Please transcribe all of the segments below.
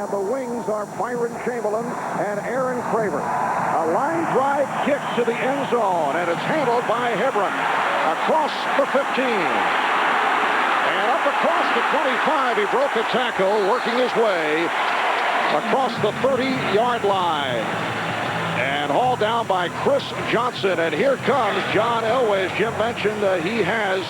and the wings are Byron Chamberlain and Aaron Craver. A line drive kick to the end zone, and it's handled by Hebron across the 15. And up across the 25, he broke a tackle, working his way across the 30-yard line. And hauled down by Chris Johnson. And here comes John Elway. As Jim mentioned, he has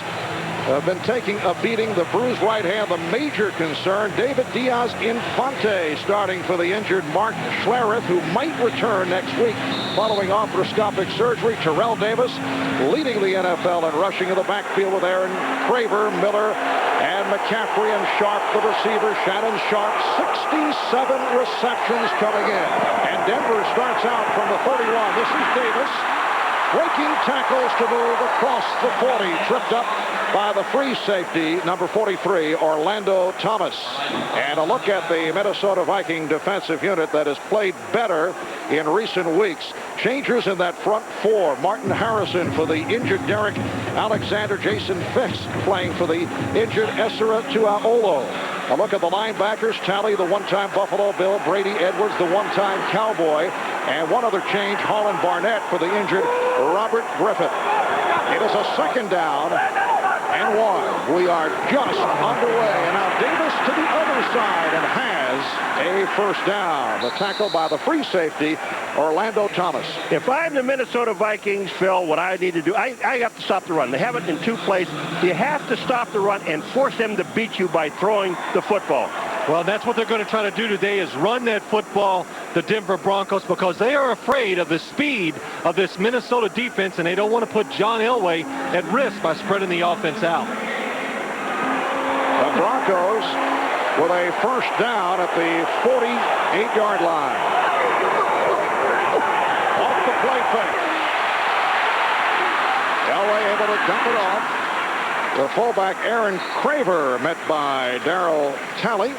been taking a beating. The bruised right hand, the major concern. David Diaz-Infante starting for the injured Mark Schlereth, who might return next week following arthroscopic surgery. Terrell Davis leading the NFL in rushing in the backfield with Aaron Craver, Miller, and McCaffrey, and Sharp, the receiver. Shannon Sharp, 67 receptions coming in. And Denver starts out from the 31. This is Davis. Breaking tackles to move across the 40. Tripped up by the free safety, number 43, Orlando Thomas. And a look at the Minnesota Viking defensive unit that has played better in recent weeks. Changers in that front four. Martin Harrison for the injured Derek Alexander. Jason Fix playing for the injured Esra Tuaolo. A look at the linebackers. Talley, the one-time Buffalo Bill. Brady Edwards, the one-time Cowboy. And one other change, Holland Barnett for the injured Robert Griffith. It is a second down and 1. We are just underway. And now Davis to the other side and has a first down. The tackle by the free safety, Orlando Thomas. If I'm the Minnesota Vikings, Phil, what I need to do, I have to stop the run. They have it in two places. You have to stop the run and force them to beat you by throwing the football. Well, that's what they're going to try to do today, is run that football, the Denver Broncos, because they are afraid of the speed of this Minnesota defense, and they don't want to put John Elway at risk by spreading the offense out. The Broncos with a first down at the 48-yard line. Off the play fake. Elway able to dump it off. The fullback, Aaron Craver, met by Darryl Talley.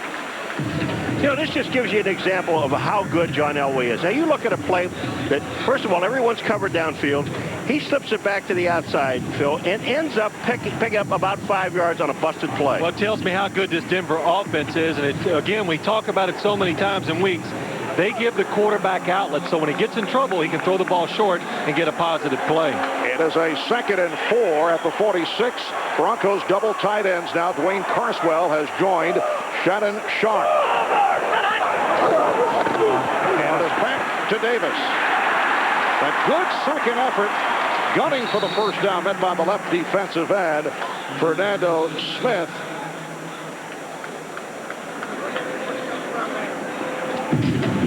You know, this just gives you an example of how good John Elway is. Now, you look at a play that, first of all, everyone's covered downfield. He slips it back to the outside, Phil, and ends up picking up about 5 yards on a busted play. Well, it tells me how good this Denver offense is. And again, we talk about it so many times in weeks. They give the quarterback outlets, so when he gets in trouble, he can throw the ball short and get a positive play. It is a 2nd and 4 at the 46. Broncos double tight ends now. Dwayne Carswell has joined Shannon Sharp. And it's back to Davis. A good second effort, gunning for the first down, met by the left defensive end, Fernando Smith.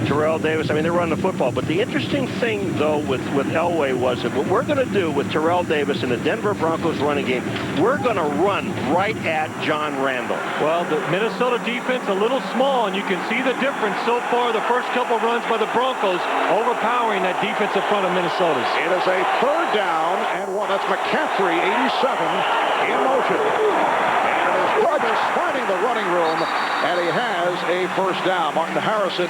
Terrell Davis, I mean, they're running the football. But the interesting thing, though, with Elway was that what we're going to do with Terrell Davis in the Denver Broncos running game, we're going to run right at John Randall. Well, the Minnesota defense a little small, and you can see the difference so far. The first couple runs by the Broncos overpowering that defensive front of Minnesota's. It is a 3rd down and 1. That's McCaffrey, 87, in motion. And it is Davis finding the running room, and he has a first down. Martin Harrison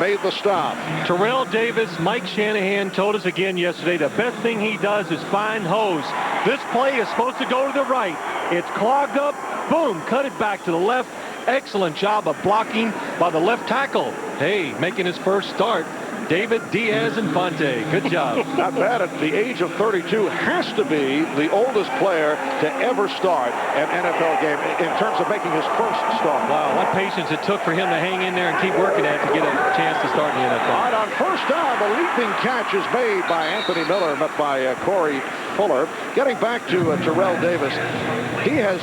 made the stop. Terrell Davis, Mike Shanahan told us again yesterday, the best thing he does is find holes. This play is supposed to go to the right. It's clogged up. Boom, cut it back to the left. Excellent job of blocking by the left tackle. Hey, making his first start, David Diaz-Infante. Good job. Not bad. At the age of 32, has to be the oldest player to ever start an NFL game in terms of making his first start. Wow, what patience it took for him to hang in there and keep working at it to get a chance to start in the NFL. All right, on first down, the leaping catch is made by Anthony Miller, met by Corey Fuller. Getting back to Terrell Davis, he has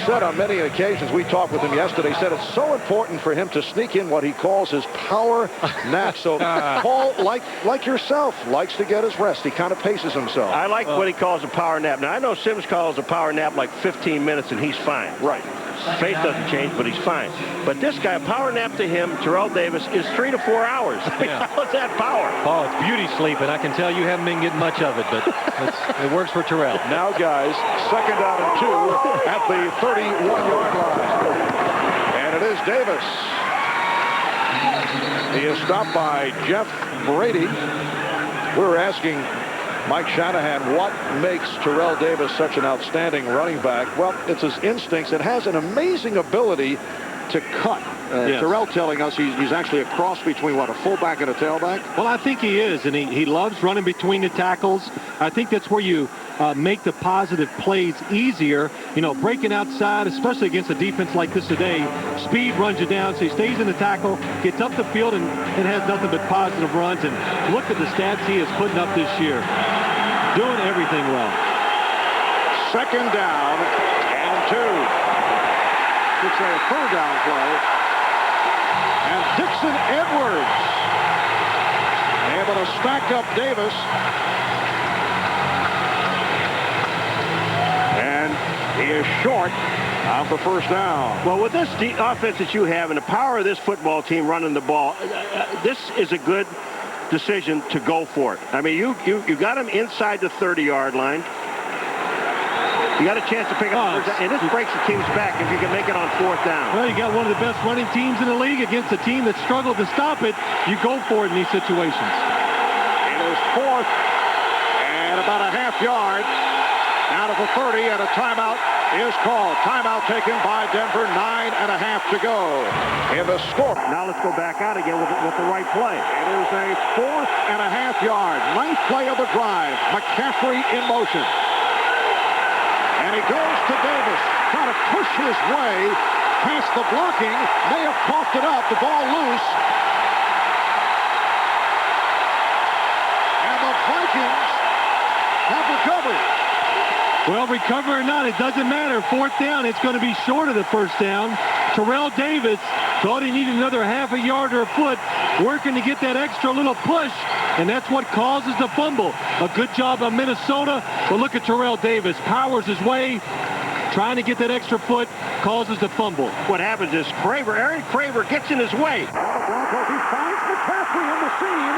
said on many occasions, we talked with him yesterday, said it's so important for him to sneak in what he calls his power nap. So Paul, like yourself, likes to get his rest. He kind of paces himself. I like what he calls a power nap. Now, I know Sims calls a power nap like 15 minutes, and he's fine. Right. His face doesn't change, but he's fine. But this guy, power nap to him, Terrell Davis, is 3 to 4 hours. Yeah. How's that power? Oh, it's beauty sleep, and I can tell you haven't been getting much of it, but it works for Terrell. Now, guys, 2nd down and 2 at the 31-yard line. And it is Davis. He is stopped by Jeff Brady. We were asking Mike Shanahan what makes Terrell Davis such an outstanding running back. Well, it's his instincts. It has an amazing ability to cut. Yes. Terrell telling us he's actually a cross between, what, a fullback and a tailback? Well, I think he is, and he loves running between the tackles. I think that's where you make the positive plays easier. You know, breaking outside, especially against a defense like this today, speed runs you down, so he stays in the tackle, gets up the field, and has nothing but positive runs. And look at the stats he is putting up this year. Doing everything well. Second down and 2. It's a third down play. And Dixon Edwards able to stack up Davis. And he is short of the first down. Well, with this offense that you have and the power of this football team running the ball, this is a good decision to go for it. I mean, you got him inside the 30-yard line. You got a chance to pick up first down, and this breaks the team's back if you can make it on fourth down. Well, you got one of the best running teams in the league against a team that struggled to stop it. You go for it in these situations. It is fourth and about a half yard out of the 30, and a timeout is called. Timeout taken by Denver, 9.5 to go in the score. Now let's go back out again with the right play. It is a 4.5 yard, ninth play of the drive. McCaffrey in motion. And he goes to Davis, trying to push his way past the blocking. May have coughed it up. The ball loose. And the Vikings have recovered. Well, recover or not, it doesn't matter. Fourth down, it's going to be short of the first down. Terrell Davis thought he needed another half a yard or a foot, working to get that extra little push, and that's what causes the fumble. A good job of Minnesota, but look at Terrell Davis. Powers his way, trying to get that extra foot, causes the fumble. What happens is Aaron Craver gets in his way. Now the Broncos, he finds McCaffrey in the seam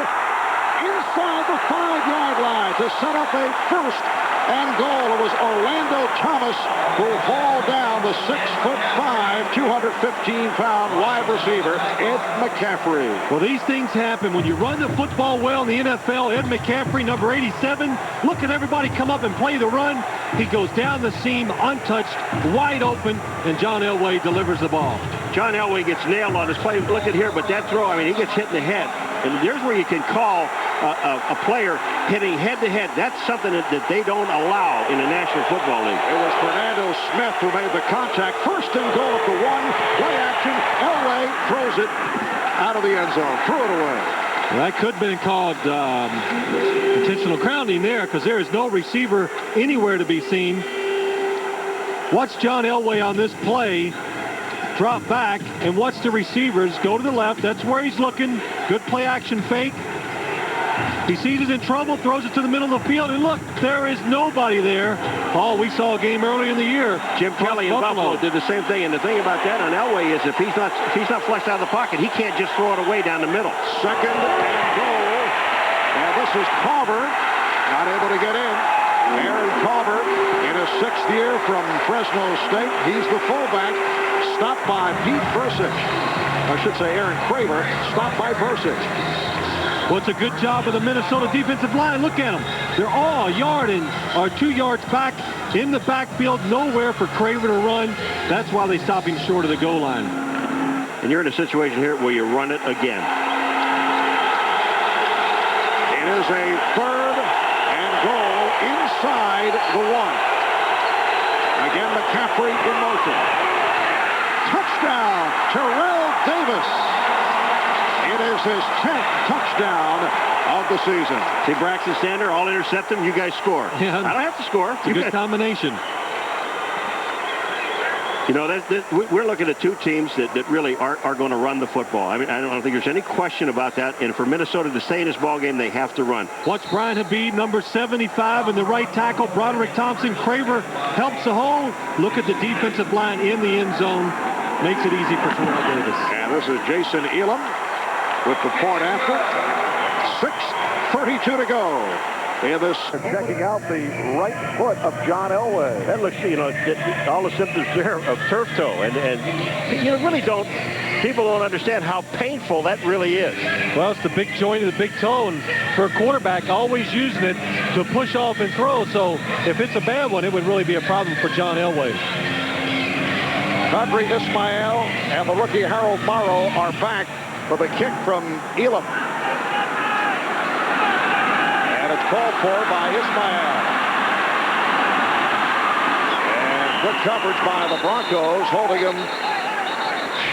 inside the 5-yard line to set up a first and goal. It was Orlando Thomas who hauled down the 6'5", 215-pound wide receiver, Ed McCaffrey. Well, these things happen when you run the football well in the NFL. Ed McCaffrey, number 87, look at everybody come up and play the run. He goes down the seam, untouched, wide open, and John Elway delivers the ball. John Elway gets nailed on his play. Look at here, but that throw, I mean, he gets hit in the head. And there's where you can call a player hitting head-to-head. That's something that they don't allow in the National Football League. It was Fernando Smith who made the contact. First and goal at the 1. Play action. Elway throws it out of the end zone. Threw it away. Well, that could have been called intentional grounding there, because there is no receiver anywhere to be seen. Watch John Elway on this play. Drop back and watch the receivers go to the left. That's where he's looking. Good play action fake. He sees it in trouble, throws it to the middle of the field, and look, there is nobody there. Oh, we saw a game earlier in the year. Jim Kelly in Buffalo did the same thing, and the thing about that on Elway is if he's not flushed out of the pocket, he can't just throw it away down the middle. Second and goal. And this is Carver, not able to get in. Aaron Carver in his 6th year from Fresno State. He's the fullback. Stopped by Pete Versich. I should say Aaron Craver. Stopped by Versich. Well, it's a good job of the Minnesota defensive line. Look at them. They're all a yard and or 2 yards back in the backfield. Nowhere for Craver to run. That's why they stop him short of the goal line. And you're in a situation here where you run it again. It is a 3rd and goal inside the 1. Again, McCaffrey in motion. Touchdown, Terrell Davis. It is his 10th touchdown of the season. See Braxton Stander, I'll intercept him, you guys score. Yeah. I don't have to score. It's a good combination. You know, we're looking at two teams that really are going to run the football. I mean, I don't think there's any question about that. And for Minnesota to stay in this ball game, they have to run. Watch Brian Habib, number 75, in the right tackle. Broderick Thompson. Craver helps the hole. Look at the defensive line in the end zone. Makes it easy for Terrell Davis. And this is Jason Elam with the point after. 6:32 to go. And this checking out the right foot of John Elway. That looks, you know, all the symptoms there of turf toe. And you really don't, people don't understand how painful that really is. Well, it's the big joint of the big toe, and for a quarterback, always using it to push off and throw. So if it's a bad one, it would really be a problem for John Elway. Kadri Ismail and the rookie Harold Morrow are back for the kick from Elam. And it's called for by Ismail. And good coverage by the Broncos, holding him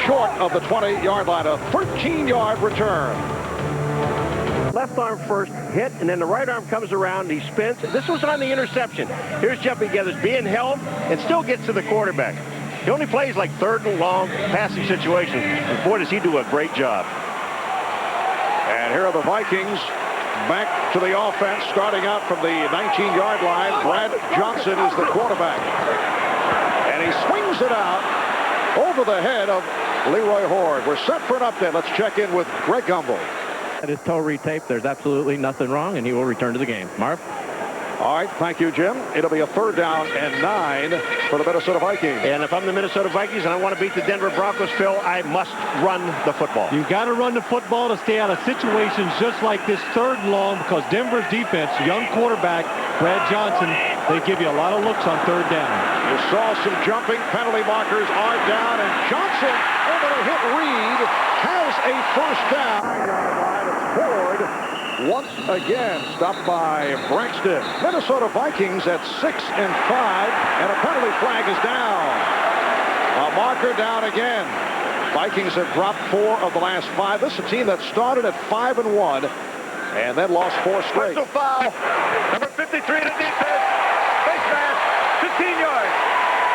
short of the 20-yard line. A 13-yard return. Left arm first, hit, and then the right arm comes around, and he spins. This was on the interception. Here's Jumpy Gathers being held and still gets to the quarterback. He only plays like third and long passing situations. And boy, does he do a great job. And here are the Vikings back to the offense, starting out from the 19-yard line. Brad Johnson is the quarterback. And he swings it out over the head of Leroy Horde. We're set for an update. Let's check in with Greg Gumbel. At his toe retaped, there's absolutely nothing wrong, and he will return to the game. Marv? All right, thank you, Jim. It'll be a 3rd down and 9 for the Minnesota Vikings. And if I'm the Minnesota Vikings and I want to beat the Denver Broncos, Phil, I must run the football. You got to run the football to stay out of situations just like this 3rd and long, because Denver's defense, young quarterback, Brad Johnson, they give you a lot of looks on 3rd down. You saw some jumping. Penalty markers are down, and Johnson able to hit Reed, has a 1st down. It's Ford once again stopped by Braxton. Minnesota Vikings at 6-5, and a penalty flag is down. A marker down again. Vikings have dropped 4 of the last 5. This is a team that started at 5-1 and then lost 4 straight. Personal foul. Number 53 to defense. Face mask. 15 yards.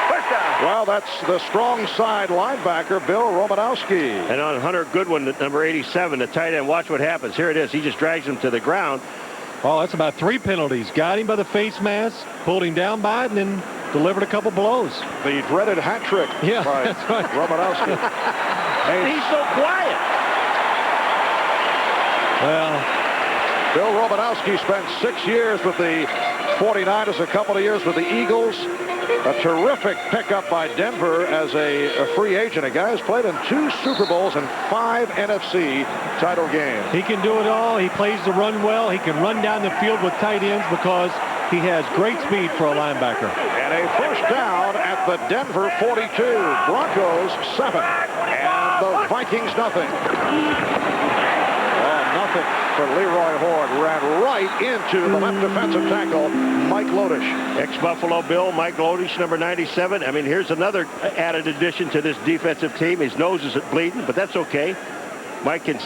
First down. Well, that's the strong side linebacker, Bill Romanowski. And on Hunter Goodwin, number 87, the tight end, watch what happens. Here it is. He just drags him to the ground. Oh, that's about 3 penalties. Got him by the face mask, pulled him down by it, and then delivered a couple blows. The dreaded hat trick Yeah, by that's right. Romanowski. He's so quiet. Well, Bill Romanowski spent 6 years with the 49ers, a couple of years with the Eagles. A terrific pickup by Denver as a free agent. A guy who's played in 2 Super Bowls and 5 NFC title games. he can do it all. He plays the run well. He can run down the field with tight ends because he has great speed for a linebacker. And a 1st down at the Denver 42. Broncos 7. And the Vikings nothing. Nothing for Leroy Horde. Ran right into the left defensive tackle, Mike Lodish. Ex-Buffalo Bill, Mike Lodish, number 97. I mean, here's another added addition to this defensive team. His nose is bleeding, but that's okay. Mike can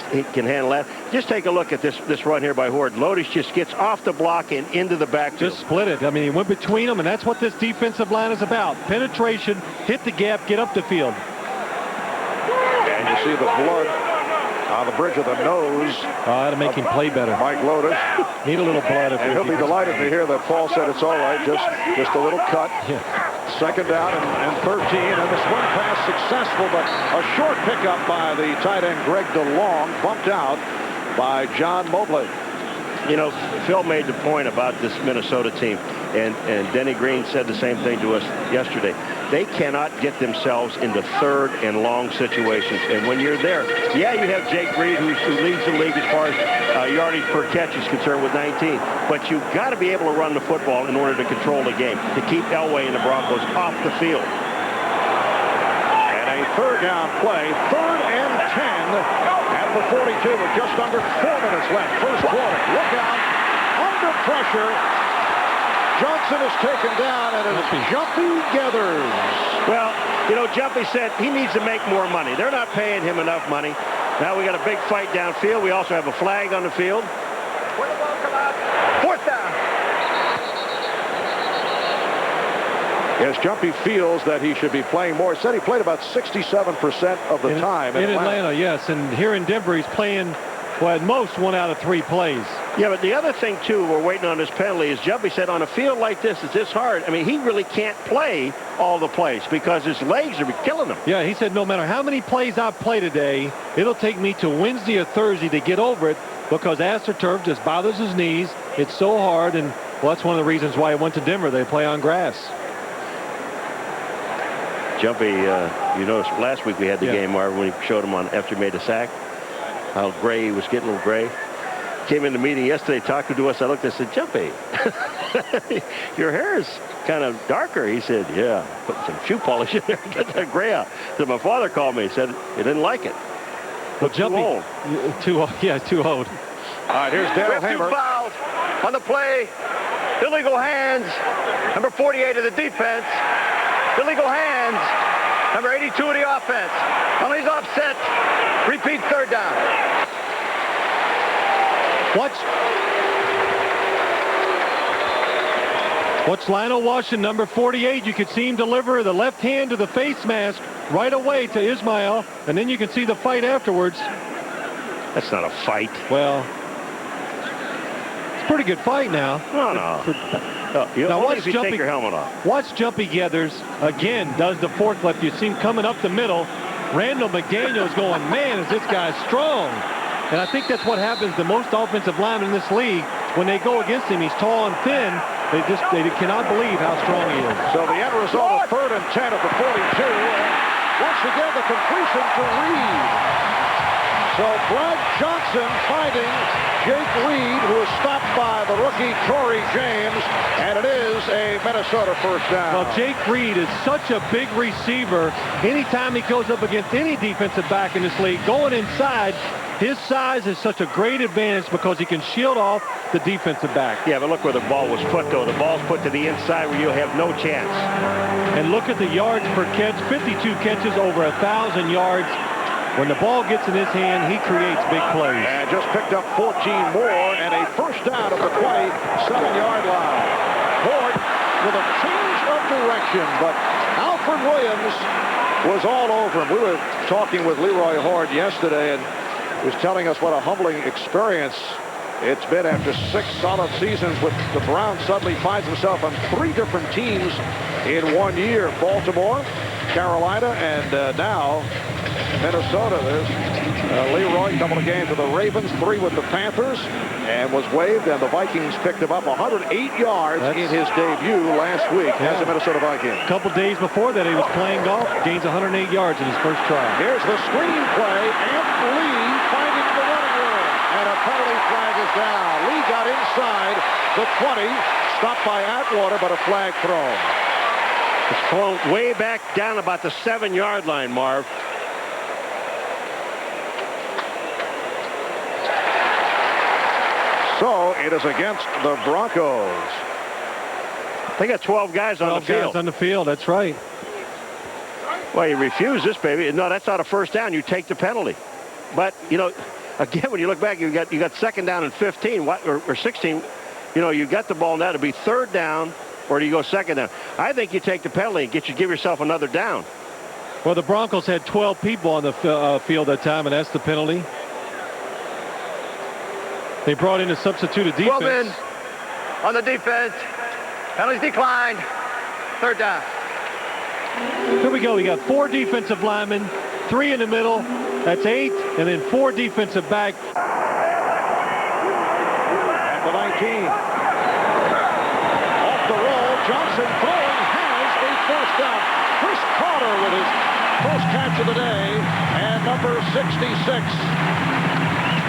handle that. Just take a look at this run here by Horde. Lodish just gets off the block and into the backfield. Just split it. I mean, he went between them, and that's what this defensive line is about. Penetration, hit the gap, get up the field. And you see the blood on the bridge of the nose. Oh, that'll make him play better. Mike Lodish. Need a little blood. And he'll be delighted to hear that Paul said it's all right. Just a little cut. Yeah. 2nd down and 13. And the swing pass successful, but a short pickup by the tight end Greg DeLong, bumped out by John Mobley. You know, Phil made the point about this Minnesota team, and Denny Green said the same thing to us yesterday. They cannot get themselves into 3rd and long situations. And when you're there, yeah, you have Jake Reed, who leads the league as far as yardage per catch is concerned with 19. But you've got to be able to run the football in order to control the game, to keep Elway and the Broncos off the field. And a 3rd down play, 3rd and 10 at the 42 with just under 4 minutes left. 1st quarter. Look out. Under pressure. Johnson is taken down, and it's Jumpy Gathers. Well, you know, Jumpy said he needs to make more money. They're not paying him enough money. Now we got a big fight downfield. We also have a flag on the field. Where the ball come out? 4th down. Yes, Jumpy feels that he should be playing more. He said he played about 67% of the time in Atlanta, yes. And here in Denver, he's playing, well, at most 1 out of 3 plays. Yeah, but the other thing, too, we're waiting on this penalty, is Jumpy said on a field like this, it's this hard. I mean, he really can't play all the plays because his legs are killing him. Yeah, he said no matter how many plays I play today, it'll take me to Wednesday or Thursday to get over it because AstroTurf just bothers his knees. It's so hard, and, well, that's one of the reasons why he went to Denver. They play on grass. Jumpy, you noticed last week we had the game, Marvin, when he showed him on after he made a sack, how gray he was getting, a little gray. Came in the meeting yesterday talking to us. I looked and said, Jumpy, Your hair is kind of darker. He said, yeah, put some shoe polish in there, get that gray out. So my father called me. He said he didn't like it. Well, too old. Too old. Yeah, too old. All right, here's Dale Hamer. 2 fouls on the play. Illegal hands. Number 48 of the defense. Illegal hands. Number 82 of the offense. Penalties offset. Repeat third down. Watch Lionel Washington, number 48. You could see him deliver the left hand to the face mask right away to Ismail, and then you can see the fight afterwards. That's not a fight. Well, it's a pretty good fight now. No. Now watch if you take your helmet off. Watch Jumpy Gathers again does the forklift. You see him coming up the middle. Randall McDaniel's going, man, is this guy strong. And I think that's what happens to most offensive linemen in this league. When they go against him, he's tall and thin. They cannot believe how strong he is. So the end result of 3rd and 10 at the 42. And once again, the completion to Reed. So Brad Johnson finding Jake Reed, who is stopped by the rookie Torrey James, and it is a Minnesota first down. Well, Jake Reed is such a big receiver. Anytime he goes up against any defensive back in this league, going inside, his size is such a great advantage because he can shield off the defensive back. Yeah, but look where the ball was put, though. The ball's put to the inside where you'll have no chance. And look at the yards per catch. 52 catches, over 1,000 yards. When the ball gets in his hand, he creates big plays. And just picked up 14 more and a first down at the 27-yard line. Horde with a change of direction, but Alfred Williams was all over him. We were talking with Leroy Horde yesterday, and he was telling us what a humbling experience it's been after 6 solid seasons with the Browns. Suddenly finds himself on 3 different teams in 1 year. Baltimore, Carolina, and now Minnesota. There's Leroy, a couple of games with the Ravens, 3 with the Panthers, and was waived, and the Vikings picked him up 108 yards in his debut last week as a Minnesota Viking. A couple days before that, he was playing golf, gains 108 yards in his first try. Here's the screen play, and Lee finding the running room, and a penalty flag is down. Lee got inside the 20, stopped by Atwater, but a flag thrown. It's thrown way back down about the 7-yard line, Marv. So it is against the Broncos. They got 12 guys on the field. 12 guys on the field, that's right. Well, you refuse this, baby. No, that's not a first down. You take the penalty. But, you know, again, when you look back, you got 2nd down and 15 or 16. You know, you got the ball now to be 3rd down, or do you go 2nd down? I think you take the penalty and give yourself another down. Well, the Broncos had 12 people on the field that time, and that's the penalty. They brought in a substituted defense. 12 men on the defense. Penalties declined. 3rd down. Here we go. We got 4 defensive linemen, 3 in the middle. That's 8, and then 4 defensive back. At the 19. Off the roll, Johnson throwing has a first down. Chris Carter with his first catch of the day, and number 66.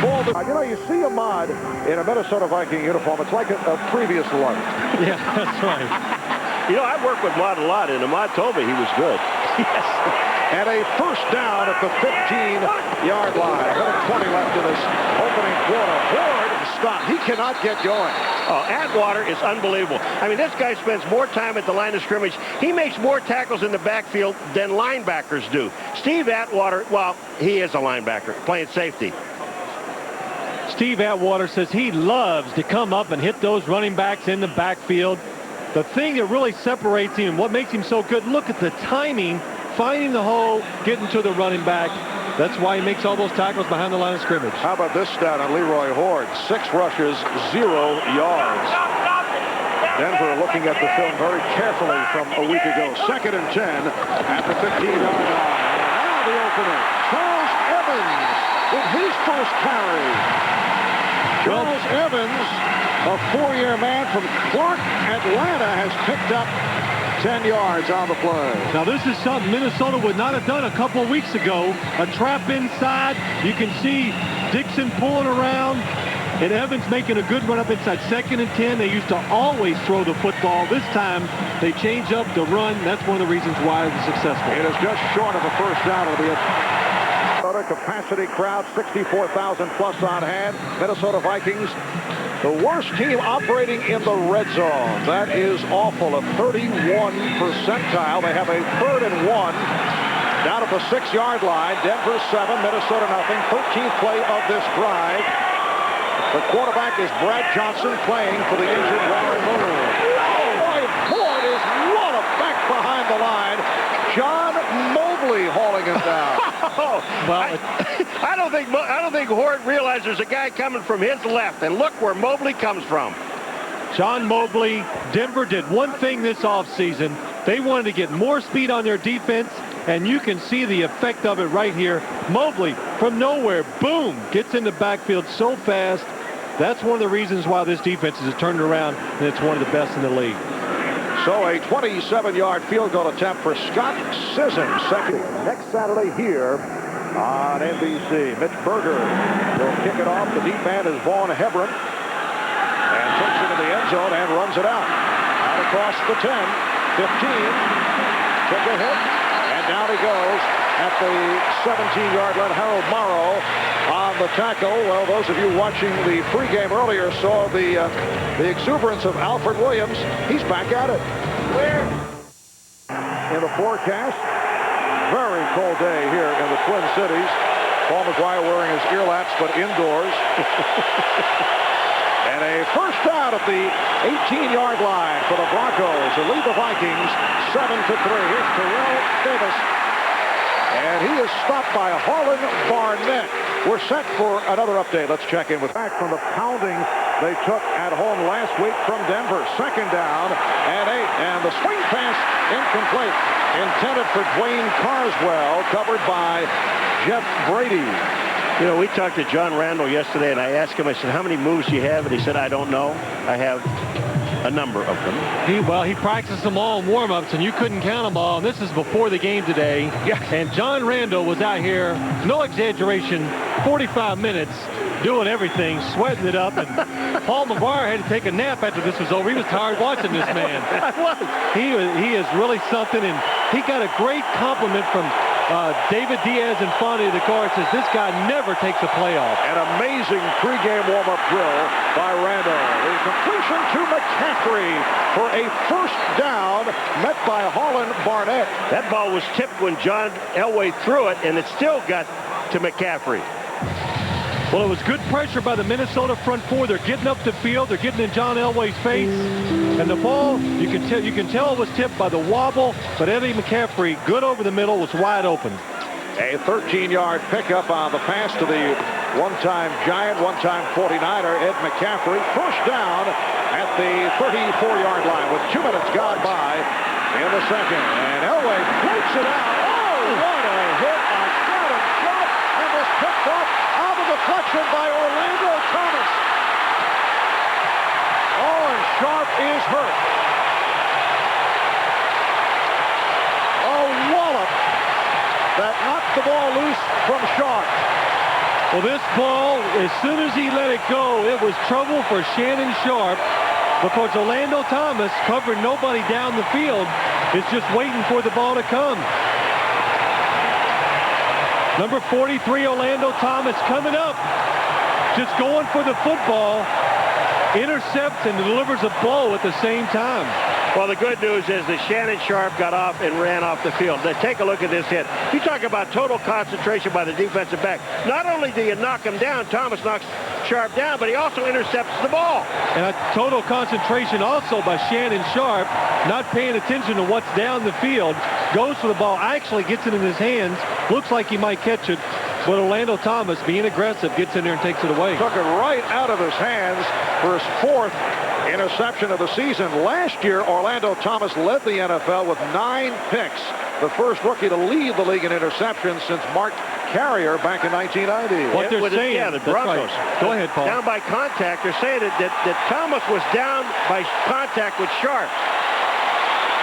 You know, you see Ahmad in a Minnesota Viking uniform. It's like a previous life. Yeah, that's right. You know, I worked with Ahmad a lot, and Ahmad told me he was good. Yes. And a first down at the 15-yard line. 1:20 left in this opening quarter. Horde stopped. He cannot get going. Oh, Atwater is unbelievable. I mean, this guy spends more time at the line of scrimmage. He makes more tackles in the backfield than linebackers do. Steve Atwater, well, he is a linebacker, playing safety. Steve Atwater says he loves to come up and hit those running backs in the backfield. The thing that really separates him and what makes him so good, look at the timing, finding the hole, getting to the running back. That's why he makes all those tackles behind the line of scrimmage. How about this stat on Leroy Horde? 6 rushes, 0 yards. Denver looking at the film very carefully from a week ago. 2nd and 10 at the 15-yard line. And now the opener, Charles Evans with his first carry. Charles Evans, a 4-year man from Clark, Atlanta, has picked up 10 yards on the play. Now this is something Minnesota would not have done a couple of weeks ago. A trap inside. You can see Dixon pulling around. and Evans making a good run up inside 2nd and 10. They used to always throw the football. This time they changed up the run. That's one of the reasons why it was successful. It is just short of a first down. It'll be a capacity crowd, 64,000 plus on hand. Minnesota Vikings, the worst team operating in the red zone. That is awful. A 31 percentile. They have a 3rd and 1 down at the 6-yard line. Denver 7, Minnesota nothing. 13th play of this drive. The quarterback is Brad Johnson, playing for the injured Warren Moon. Oh, boy, Ford is walloped back behind the line. John Mobley hauling him down. Well, I don't think Hort realized there's a guy coming from his left, and look where Mobley comes from. John Mobley. Denver did one thing this offseason. They wanted to get more speed on their defense, and you can see the effect of it right here. Mobley from nowhere, boom, gets in the backfield so fast. That's one of the reasons why this defense has turned around, and it's one of the best in the league. So a 27-yard field goal attempt for Scott Sisson. Second next Saturday here on NBC. Mitch Berger will kick it off. The deep man is Vaughn Hebron, and takes it in the end zone and runs it out. Out across the 10, 15. Took a hit, and down he goes at the 17-yard line. Harold Morrow on the tackle. Well, those of you watching the pregame earlier saw the exuberance of Alfred Williams. He's back at it. In the forecast, very cold day here in the Twin Cities. Paul McGuire wearing his earlaps, but indoors. And a first down at the 18-yard line for the Broncos to lead the Vikings 7-3. Here's Terrell Davis. And he is stopped by Harlan Barnett. We're set for another update. Let's check in with back from the pounding they took at home last week from Denver. 2nd down and 8. And the swing pass incomplete. Intended for Dwayne Carswell, covered by Jeff Brady. You know, we talked to John Randall yesterday, and I asked him, I said, how many moves do you have? And he said, I don't know. I have a number of them. He practiced them all in warm-ups, and you couldn't count them all. And this is before the game today. Yeah. And John Randall was out here, no exaggeration, 45 minutes, doing everything, sweating it up. And Paul McGuire had to take a nap after this was over. He was tired watching this man. I was. He is really something, and he got a great compliment from David Diaz and Fonte the car. Says this guy never takes a play off. An amazing pregame warm-up drill by Randall. The completion to McCaffrey for a first down, met by Harlan Barnett. That ball was tipped when John Elway threw it, and it still got to McCaffrey. Well, it was good pressure by the Minnesota front four. They're getting up the field. They're getting in John Elway's face. And the ball, you can tell it was tipped by the wobble, but Eddie McCaffrey, good over the middle, was wide open. A 13-yard pickup on the pass to the one-time Giant, one-time 49er, Ed McCaffrey. First down at the 34-yard line with 2 minutes gone by in the second. And Elway floats it out. Oh, what a hit on Shannon Sharp, and was picked up out of deflection by Orlando Thomas. Oh, and Sharp is hurt. Oh, wallop that knocked the ball loose from Sharp. Well, this ball, as soon as he let it go, it was trouble for Shannon Sharp, because Orlando Thomas, covering nobody down the field, is just waiting for the ball to come. Number 43, Orlando Thomas, coming up, just going for the football, intercepts and delivers a blow at the same time. Well, the good news is that Shannon Sharp got off and ran off the field. Now, take a look at this hit. You talk about total concentration by the defensive back. Not only do you knock him down, Thomas knocks Sharp down, but he also intercepts the ball. And a total concentration also by Shannon Sharp, not paying attention to what's down the field, goes for the ball, actually gets it in his hands, looks like he might catch it, but Orlando Thomas, being aggressive, gets in there and takes it away. Took it right out of his hands for his 4th interception of the season. Last year, Orlando Thomas led the NFL with 9 picks. The first rookie to lead the league in interceptions since Mark Carrier back in 1990. What they're saying, yeah, the Broncos. Right. Go ahead, Paul. Down by contact. They're saying that Thomas was down by contact with Sharp.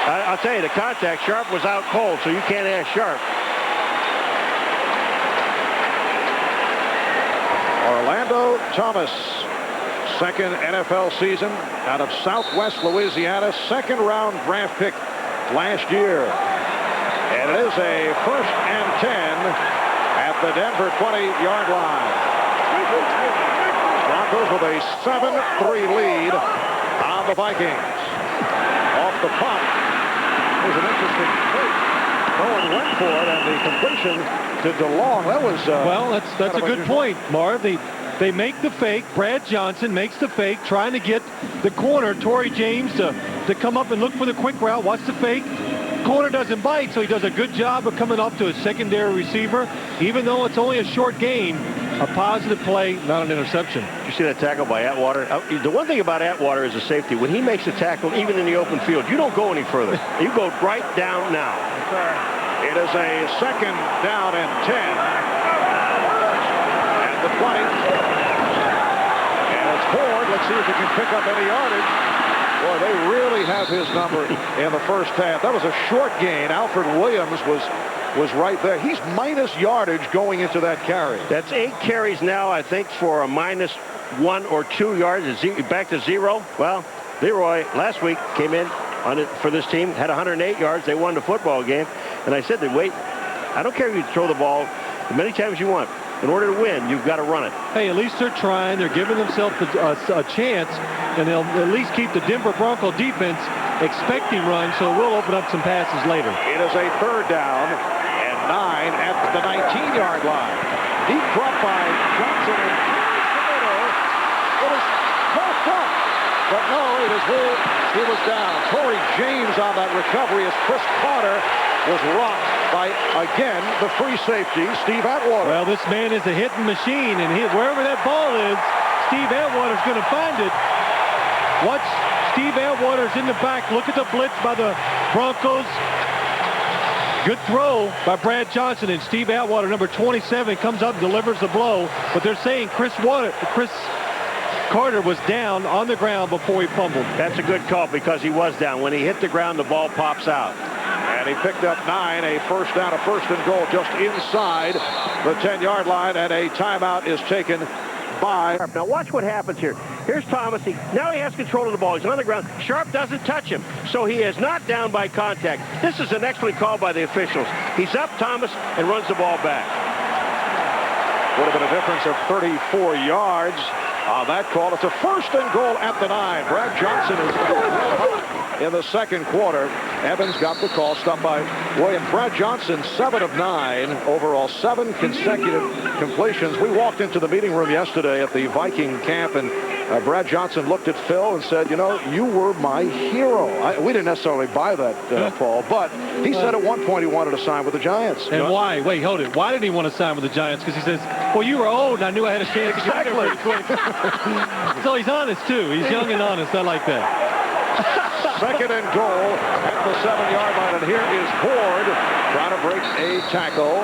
I'll tell you, the contact, Sharp was out cold, so you can't ask Sharp. Orlando Thomas Second NFL season out of Southwest Louisiana. Second-round draft pick last year. And it is a 1st and 10 at the Denver 20-yard line. Broncos with a 7-3 lead on the Vikings. Off the punt. There's an interesting play. No one went for it, and the completion to DeLong. That was well, that's a good point, Marv. They make the fake. Brad Johnson makes the fake, trying to get the corner, Torrey James, to come up and look for the quick route. Watch the fake. Corner doesn't bite, so he does a good job of coming up to a secondary receiver. Even though it's only a short gain, a positive play, not an interception. Did you see that tackle by Atwater? The one thing about Atwater is the safety. When he makes a tackle, even in the open field, you don't go any further. You go right down now. It is a 2nd down and 10 at the 20. And it's Ford. Let's see if he can pick up any yardage. Boy, they really have his number in the first half. That was a short gain. Alfred Williams was right there. He's minus yardage going into that carry. That's 8 carries now, I think, for a -1 or 2 yards. Back to 0. Well, Leroy last week came in on it for this team, had 108 yards. They won the football game. And I said that, wait, I don't care if you throw the ball as many times as you want. In order to win, you've got to run it. Hey, at least they're trying. They're giving themselves a chance, and they'll at least keep the Denver Bronco defense expecting runs, so it will open up some passes later. It is a 3rd down and 9 at the 19-yard line. Deep drop by Johnson. And it is coughed up. But no, it is where he was down. Torrey James on that recovery as Chris Carter was rocked by, again, the free safety, Steve Atwater. Well, this man is a hitting machine, and wherever that ball is, Steve Atwater's going to find it. Watch Steve Atwater's in the back. Look at the blitz by the Broncos. Good throw by Brad Johnson, and Steve Atwater, number 27, comes up and delivers the blow. But they're saying Chris Carter was down on the ground before he fumbled. That's a good call because he was down. When he hit the ground, the ball pops out. And he picked up 9, a 1st down, a 1st and goal just inside the 10-yard line, and a timeout is taken by. Now watch what happens here. Here's Thomas. Now he has control of the ball. He's on the ground. Sharp doesn't touch him, so he is not down by contact. This is an excellent call by the officials. He's up, Thomas, and runs the ball back. Would have been a difference of 34 yards on that call. It's a 1st and goal at the 9. Brad Johnson is in the 2nd quarter. Evans got the call, stopped by Williams. Brad Johnson, 7 of 9, overall 7 consecutive completions. We walked into the meeting room yesterday at the Viking camp, and Brad Johnson looked at Phil and said, you know, you were my hero. We didn't necessarily buy that, Paul, but he said at one point he wanted to sign with the Giants. And why? Wait, hold it. Why did he want to sign with the Giants? Because he says, well, you were old, and I knew I had a chance. Exactly. So he's honest, too. He's young and honest. I like that. 2nd and goal at the 7-yard line, and here is Ford trying to break a tackle.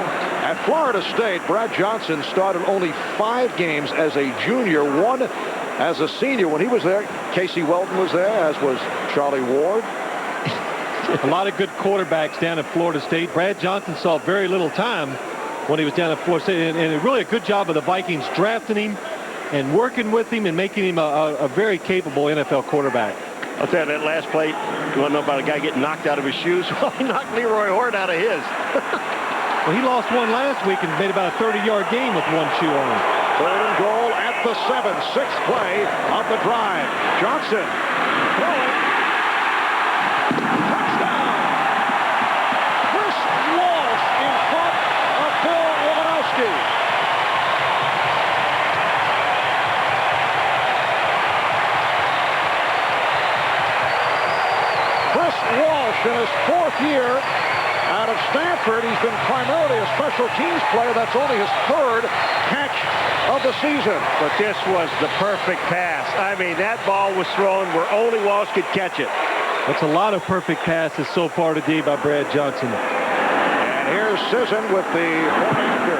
At Florida State, Brad Johnson started only 5 games as a junior, 1 as a senior. When he was there, Casey Weldon was there, as was Charlie Ward. A lot of good quarterbacks down at Florida State. Brad Johnson saw very little time when he was down at Florida State, and really a good job of the Vikings drafting him and working with him and making him a very capable NFL quarterback. I'll tell you, that last play, you want to know about a guy getting knocked out of his shoes? Well, he knocked Leroy Hort out of his. Well, he lost one last week and made about a 30-yard gain with one shoe on. 3rd and goal at the 7, 6th play of the drive. Johnson throwing. Touchdown! Chris Walsh in front of Bill Romanowski. Chris Walsh in his 4th year out of Stanford. He's been primarily a special teams player. That's only his 3rd catch of the season. But this was the perfect pass. I mean, that ball was thrown where only Walsh could catch it. That's a lot of perfect passes so far today by Brad Johnson. And here's Sisson with the point-after.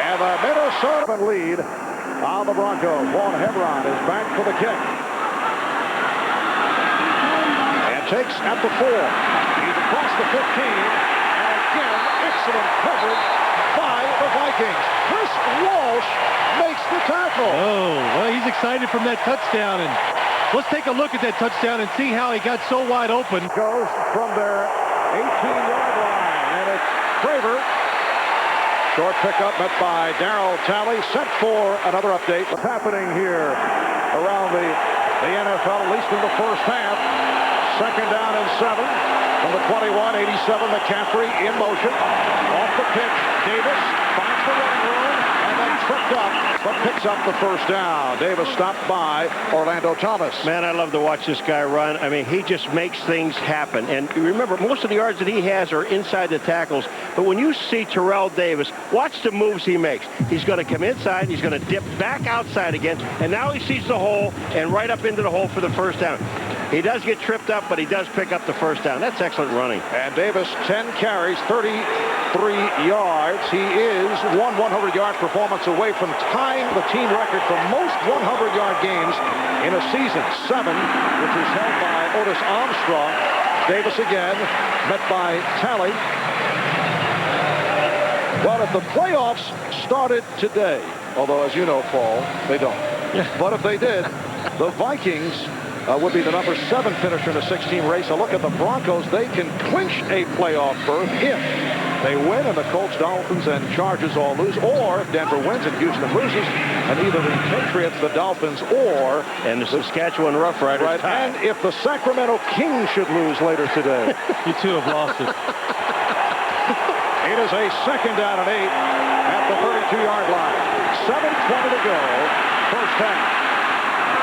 And the Minnesota lead on the Broncos. Vaughn Hebron is back for the kick. Takes at the 4. He's across the 15. And again, excellent coverage by the Vikings. Chris Walsh makes the tackle. signal. Oh, well, he's excited from that touchdown. And let's take a look at that touchdown and see how he got so wide open. Goes from their 18-yard line, and it's Craver. Short pickup met by Darryl Talley. Set for another update. What's happening here around the NFL, at least in the first half. Second down and 7 from the 21. 87 McCaffrey in motion. Off the pitch, Davis finds the running room and then tripped up, but picks up the first down. Davis stopped by Orlando Thomas. Man, I love to watch this guy run. I mean, he just makes things happen. And remember, most of the yards that he has are inside the tackles. But when you see Terrell Davis, watch the moves he makes. He's going to come inside, he's going to dip back outside again, and now he sees the hole and right up into the hole for the first down. He does get tripped up, but he does pick up the first down. That's excellent running. And Davis, 10 carries, 33 yards. He is one 100-yard performance away from tying the team record for most 100-yard games in a season. 7, which is held by Otis Armstrong. Davis again, met by Talley. Well, if the playoffs started today, although, as you know, Paul, they don't. Yeah. But if they did, the Vikings would be the number 7 finisher in a 6-team race. A look at the Broncos. They can clinch a playoff berth if they win and the Colts, Dolphins, and Chargers all lose, or if Denver wins and Houston loses, and either the Patriots, the Dolphins, or and the Saskatchewan Rough Riders. Right, and if the Sacramento Kings should lose later today. You two have lost it. It is a second down and 8 at the 32-yard line. 7:20 to go, first half.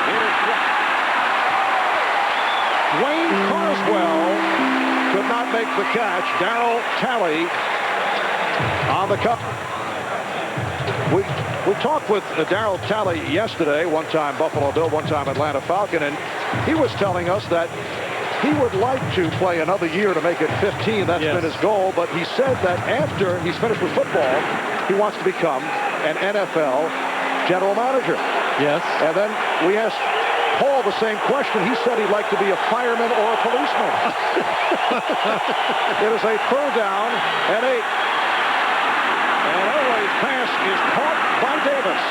It is Wayne Carswell could not make the catch. Darryl Talley on the cut. We talked with Darryl Talley yesterday, one time Buffalo Bill, one time Atlanta Falcon, and he was telling us that he would like to play another year to make it 15. That's been his goal, but he said that after he's finished with football, he wants to become an NFL general manager. Yes. And then we asked Paul the same question. He said he'd like to be a fireman or a policeman. It is a third down and 8. And Elway's pass is caught by Davis,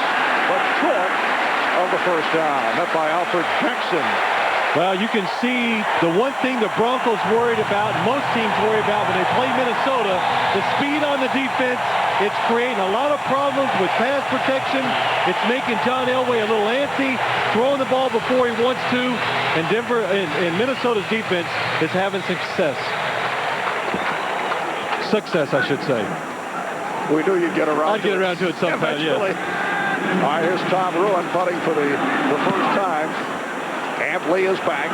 but short of the first down. Met by Alfred Jackson. Well, you can see the one thing the Broncos worried about, most teams worry about when they play Minnesota, the speed on the defense. It's creating a lot of problems with pass protection. It's making John Elway a little antsy, throwing the ball before he wants to, and Denver and Minnesota's defense is having success. Success, I should say. We knew you'd get around I'd get around to it sometime, yeah. All right, here's Tom Ruin punting for the first time. Lee is back.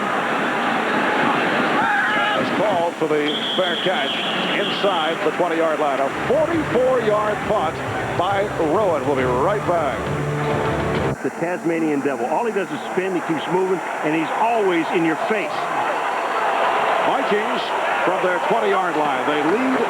As called for the fair catch inside the 20-yard line. A 44-yard punt by Rowan. We'll be right back. The Tasmanian Devil. All he does is spin, he keeps moving, and he's always in your face. Vikings from their 20-yard line. They lead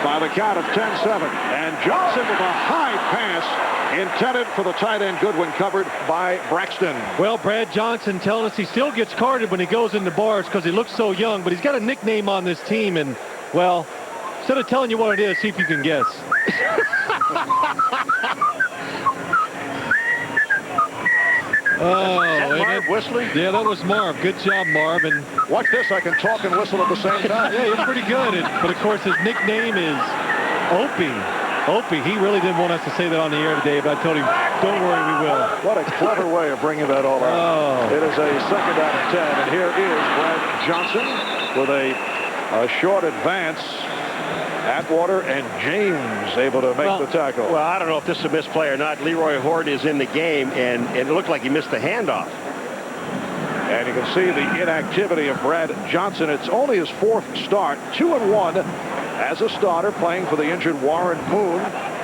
by the count of 10-7. And Johnson with a high pass intended for the tight end Goodwin, covered by Braxton. Well, Brad Johnson telling us he still gets carded when he goes into bars because he looks so young, but he's got a nickname on this team, and, well, instead of telling you what it is, see if you can guess. Marv whistling? Yeah, that was Marv. Good job, Marv. And watch this, I can talk and whistle at the same time. Yeah, he's pretty good. But, of course, his nickname is Opie. Opie, he really didn't want us to say that on the air today, but I told him, don't worry, we will. What a clever way of bringing that all out. Oh. It is a second down and 10, and here is Brad Johnson with a short advance. Atwater and James able to make the tackle. Well, I don't know if this is a misplay or not. Leroy Horde is in the game, and it looked like he missed the handoff. And you can see the inactivity of Brad Johnson. It's only his 4th start, 2-1 as a starter, playing for the injured Warren Moon.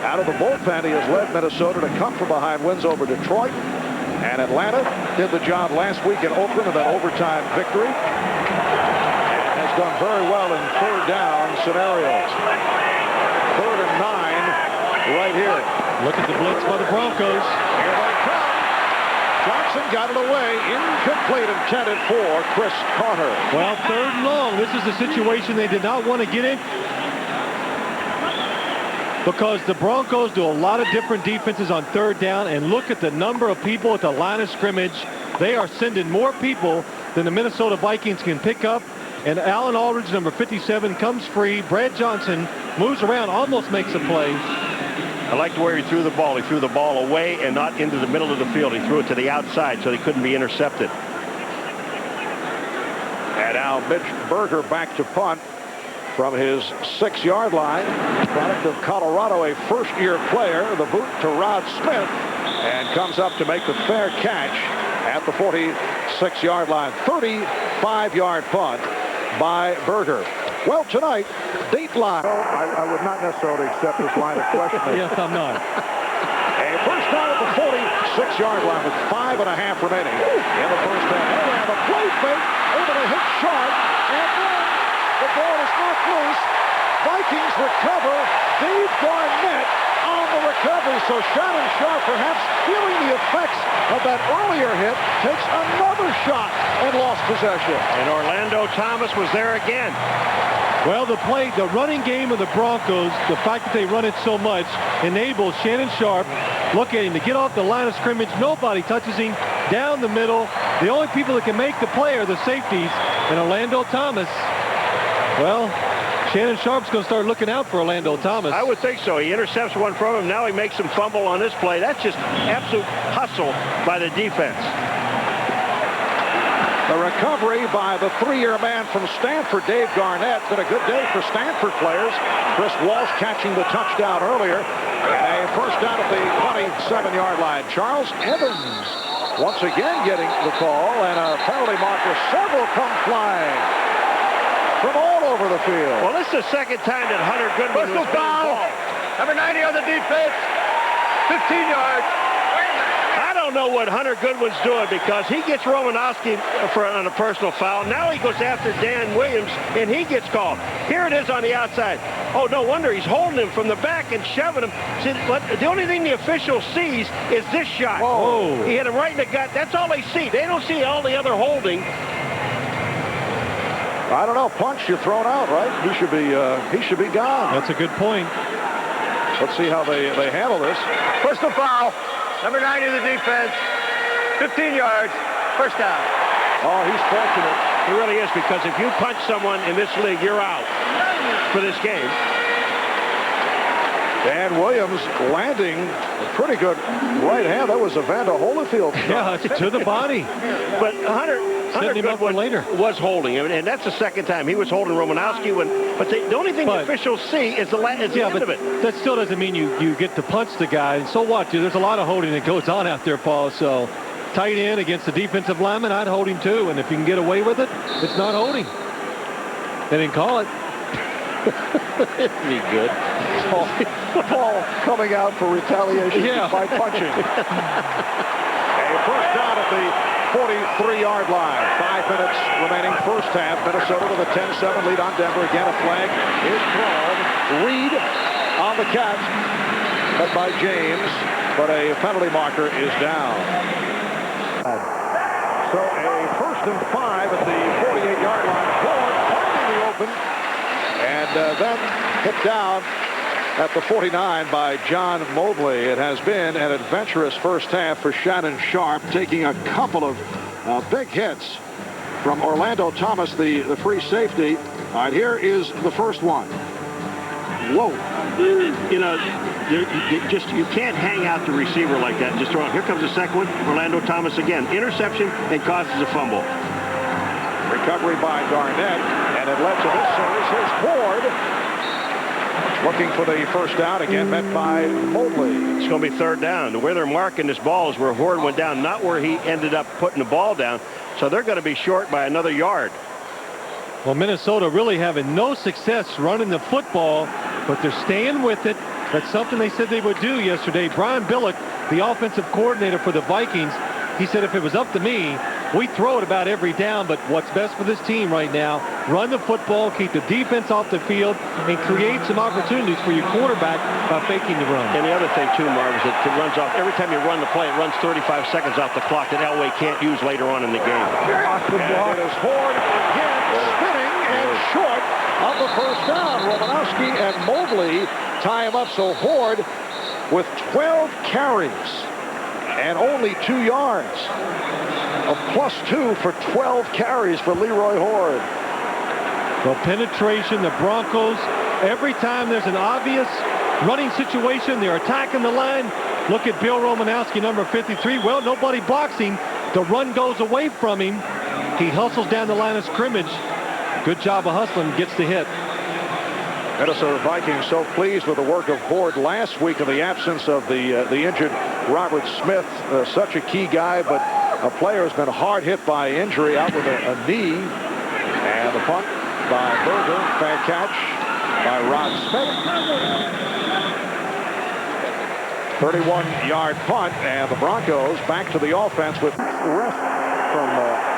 Out of the bullpen, he has led Minnesota to come from behind wins over Detroit. And Atlanta did the job last week in Oakland in that overtime victory. And has done very well in third down scenarios. 3rd and 9 right here. Look at the blitz by the Broncos. Here they come. Johnson got it away. Incomplete, intended for Chris Carter. Well, 3rd and long. This is the situation they did not want to get in. because the Broncos do a lot of different defenses on third down, and look at the number of people at the line of scrimmage. They are sending more people than the Minnesota Vikings can pick up. And Alan Aldridge, number 57, comes free. Brad Johnson moves around, almost makes a play. I liked where he threw the ball. He threw the ball away and not into the middle of the field. He threw it to the outside so he couldn't be intercepted. And now Mitch Berger back to punt from his 6-yard line. Product of Colorado, a first-year player. The boot to Rod Smith, and comes up to make the fair catch at the 46-yard line. 35-yard punt by Berger. Well, tonight, Dateline. I would not necessarily accept this line of questioning. Yes, I'm not. A first down at the 46-yard line with 5.5 remaining in the first half. And a play fake, able to hit Sharp, and then the ball is knocked loose. Vikings recover. Dave Garnett on the recovery. So Shannon Sharp, perhaps feeling the effects of that earlier hit, takes another shot and lost possession. And Orlando Thomas was there again. Well, the running game of the Broncos, the fact that they run it so much, enables Shannon Sharp, look at him, to get off the line of scrimmage. Nobody touches him down the middle. The only people that can make the play are the safeties. And Orlando Thomas, well, Shannon Sharp's going to start looking out for Orlando Thomas. I would think so. He intercepts one from him. Now he makes him fumble on this play. That's just absolute hustle by the defense. The recovery by the 3-year man from Stanford, Dave Garnett. Been a good day for Stanford players. Chris Walsh catching the touchdown earlier. A first down at the 27-yard line. Charles Evans once again getting the call, and a penalty marker. Several come flying from all over the field. Well, this is the second time that Hunter Goodwin was foul. Number 90 on the defense. 15 yards. I don't know what Hunter Goodwin's doing, because he gets Romanowski on a personal foul. Now he goes after Dan Williams, and he gets called. Here it is on the outside. Oh, no wonder he's holding him from the back and shoving him. See, the only thing the official sees is this shot. Whoa. He hit him right in the gut. That's all they see. They don't see all the other holding. I don't know. Punch, you're thrown out, right? He should be gone. That's a good point. Let's see how they handle this. Personal foul. Number 90 of the defense. 15 yards. First down. Oh, he's fortunate. He really is, because if you punch someone in this league, you're out for this game. Dan Williams landing a pretty good right hand. That was Evander Holyfield. Yeah, it's to the body. But Hunter Setting him up for later. Was holding him, and that's the second time he was holding Romanowski. But the only thing the officials see is the end of it. That still doesn't mean you get to punch the guy. And so what, dude? There's a lot of holding that goes on out there, Paul. So tight end against the defensive lineman, I'd hold him too. And if you can get away with it, it's not holding. They didn't call it. It'd be good. Paul coming out for retaliation by punching. A first down at the 43-yard line. 5 minutes remaining first half. Minnesota with a 10-7 lead on Denver. Again, a flag is thrown. Reed on the catch. Cut by James, but a penalty marker is down. So a 1st and 5 at the 48-yard line. Ford finding the open, and then hit down at the 49 by John Mobley. It has been an adventurous first half for Shannon Sharp, taking a couple of big hits from Orlando Thomas, the free safety. All right, here is the first one. Whoa. You know, you can't hang out the receiver like that and just throw it. Here comes the second one. Orlando Thomas again. Interception and causes a fumble. Recovery by Garnett, and it led to this series. Here's Ford looking for the first down, again met by Mobley. It's going to be third down. Where they're marking this ball is where Horde went down, not where he ended up putting the ball down. So they're going to be short by another yard. Well, Minnesota really having no success running the football, but they're staying with it. That's something they said they would do yesterday. Brian Billick, the offensive coordinator for the Vikings, he said if it was up to me, we throw it about every down, but what's best for this team right now, run the football, keep the defense off the field, and create some opportunities for your quarterback by faking the run. And the other thing, too, Marv, is that it runs off, every time you run the play, it runs 35 seconds off the clock that Elway can't use later on in the game. And it is Ford again, spinning and short of the first down. Romanowski and Mobley tie him up. So Horde with 12 carries and only 2 yards. A +2 for 12 carries for Leroy Horde. Well, penetration, the Broncos, every time there's an obvious running situation, they're attacking the line. Look at Bill Romanowski, number 53. Well, nobody blocks him. The run goes away from him. He hustles down the line of scrimmage. Good job of hustling, gets the hit. Minnesota Vikings so pleased with the work of Horde last week in the absence of the injured Robert Smith. Such a key guy, but a player has been hard hit by injury, out with a knee. And the punt by Berger. Fair catch by Rod Smith. 31-yard punt, and the Broncos back to the offense with rest from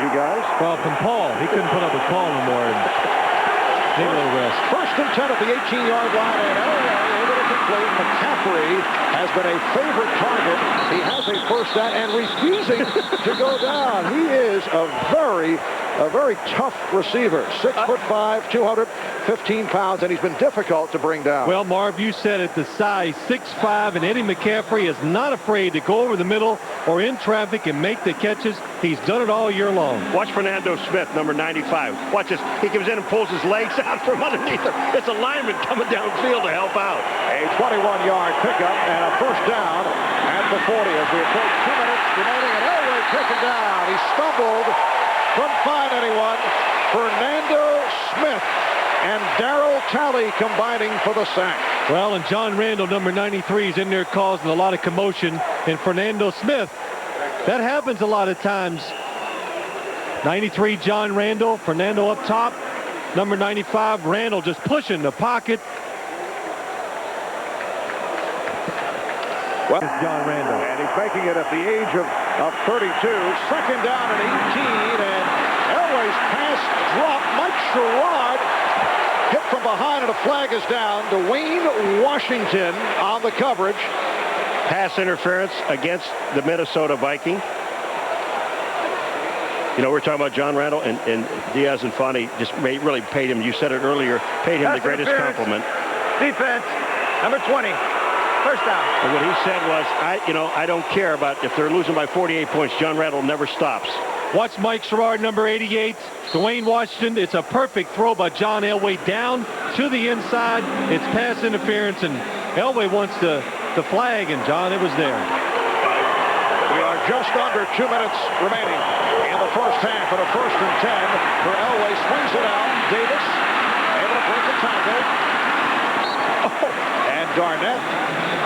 you guys. Well, from Paul. He couldn't put up with Paul no more. Need a little rest. 1st and 10 at the 18-yard line, and Elway able to complete. McCaffrey has been a favorite target. He has a first down and refusing to go down. He is a very tough receiver. 6'5", 215 pounds, and he's been difficult to bring down. Well, Marv, you said it, the size, 6'5", and Eddie McCaffrey is not afraid to go over the middle or in traffic and make the catches. He's done it all year long. Watch Fernando Smith, number 95. Watch this. He comes in and pulls his legs out from underneath him. It's a lineman coming downfield to help out. A 21-yard pickup and a first down at the 40 as we approach 2 minutes remaining, and Elway taken down. He stumbled, couldn't find anyone. Fernando Smith and Darryl Talley combining for the sack. Well, and John Randall, number 93, is in there causing a lot of commotion. And Fernando Smith, that happens a lot of times. 93, John Randall. Fernando up top. Number 95, Randall just pushing the pocket. Well, it's John Randall. And he's making it at the age of 32. 2nd down and 18. And Elway's pass dropped. Mike Sherrod hit from behind, and a flag is down. Dwayne Washington on the coverage. Pass interference against the Minnesota Viking. You know, we're talking about John Randall, and Diaz and Fonte just really paid him. You said it earlier, paid him the greatest compliment. Defense, number 20. First down. And what he said was, I don't care about if they're losing by 48 points. John Randall never stops. Watch Mike Sherrard, number 88. Dwayne Washington. It's a perfect throw by John Elway down to the inside. It's pass interference, and Elway wants the flag, and John, it was there. We are just under 2 minutes remaining in the first half, and a 1st and 10 for Elway. Swings it out. Davis able to break the tackle. And Garnett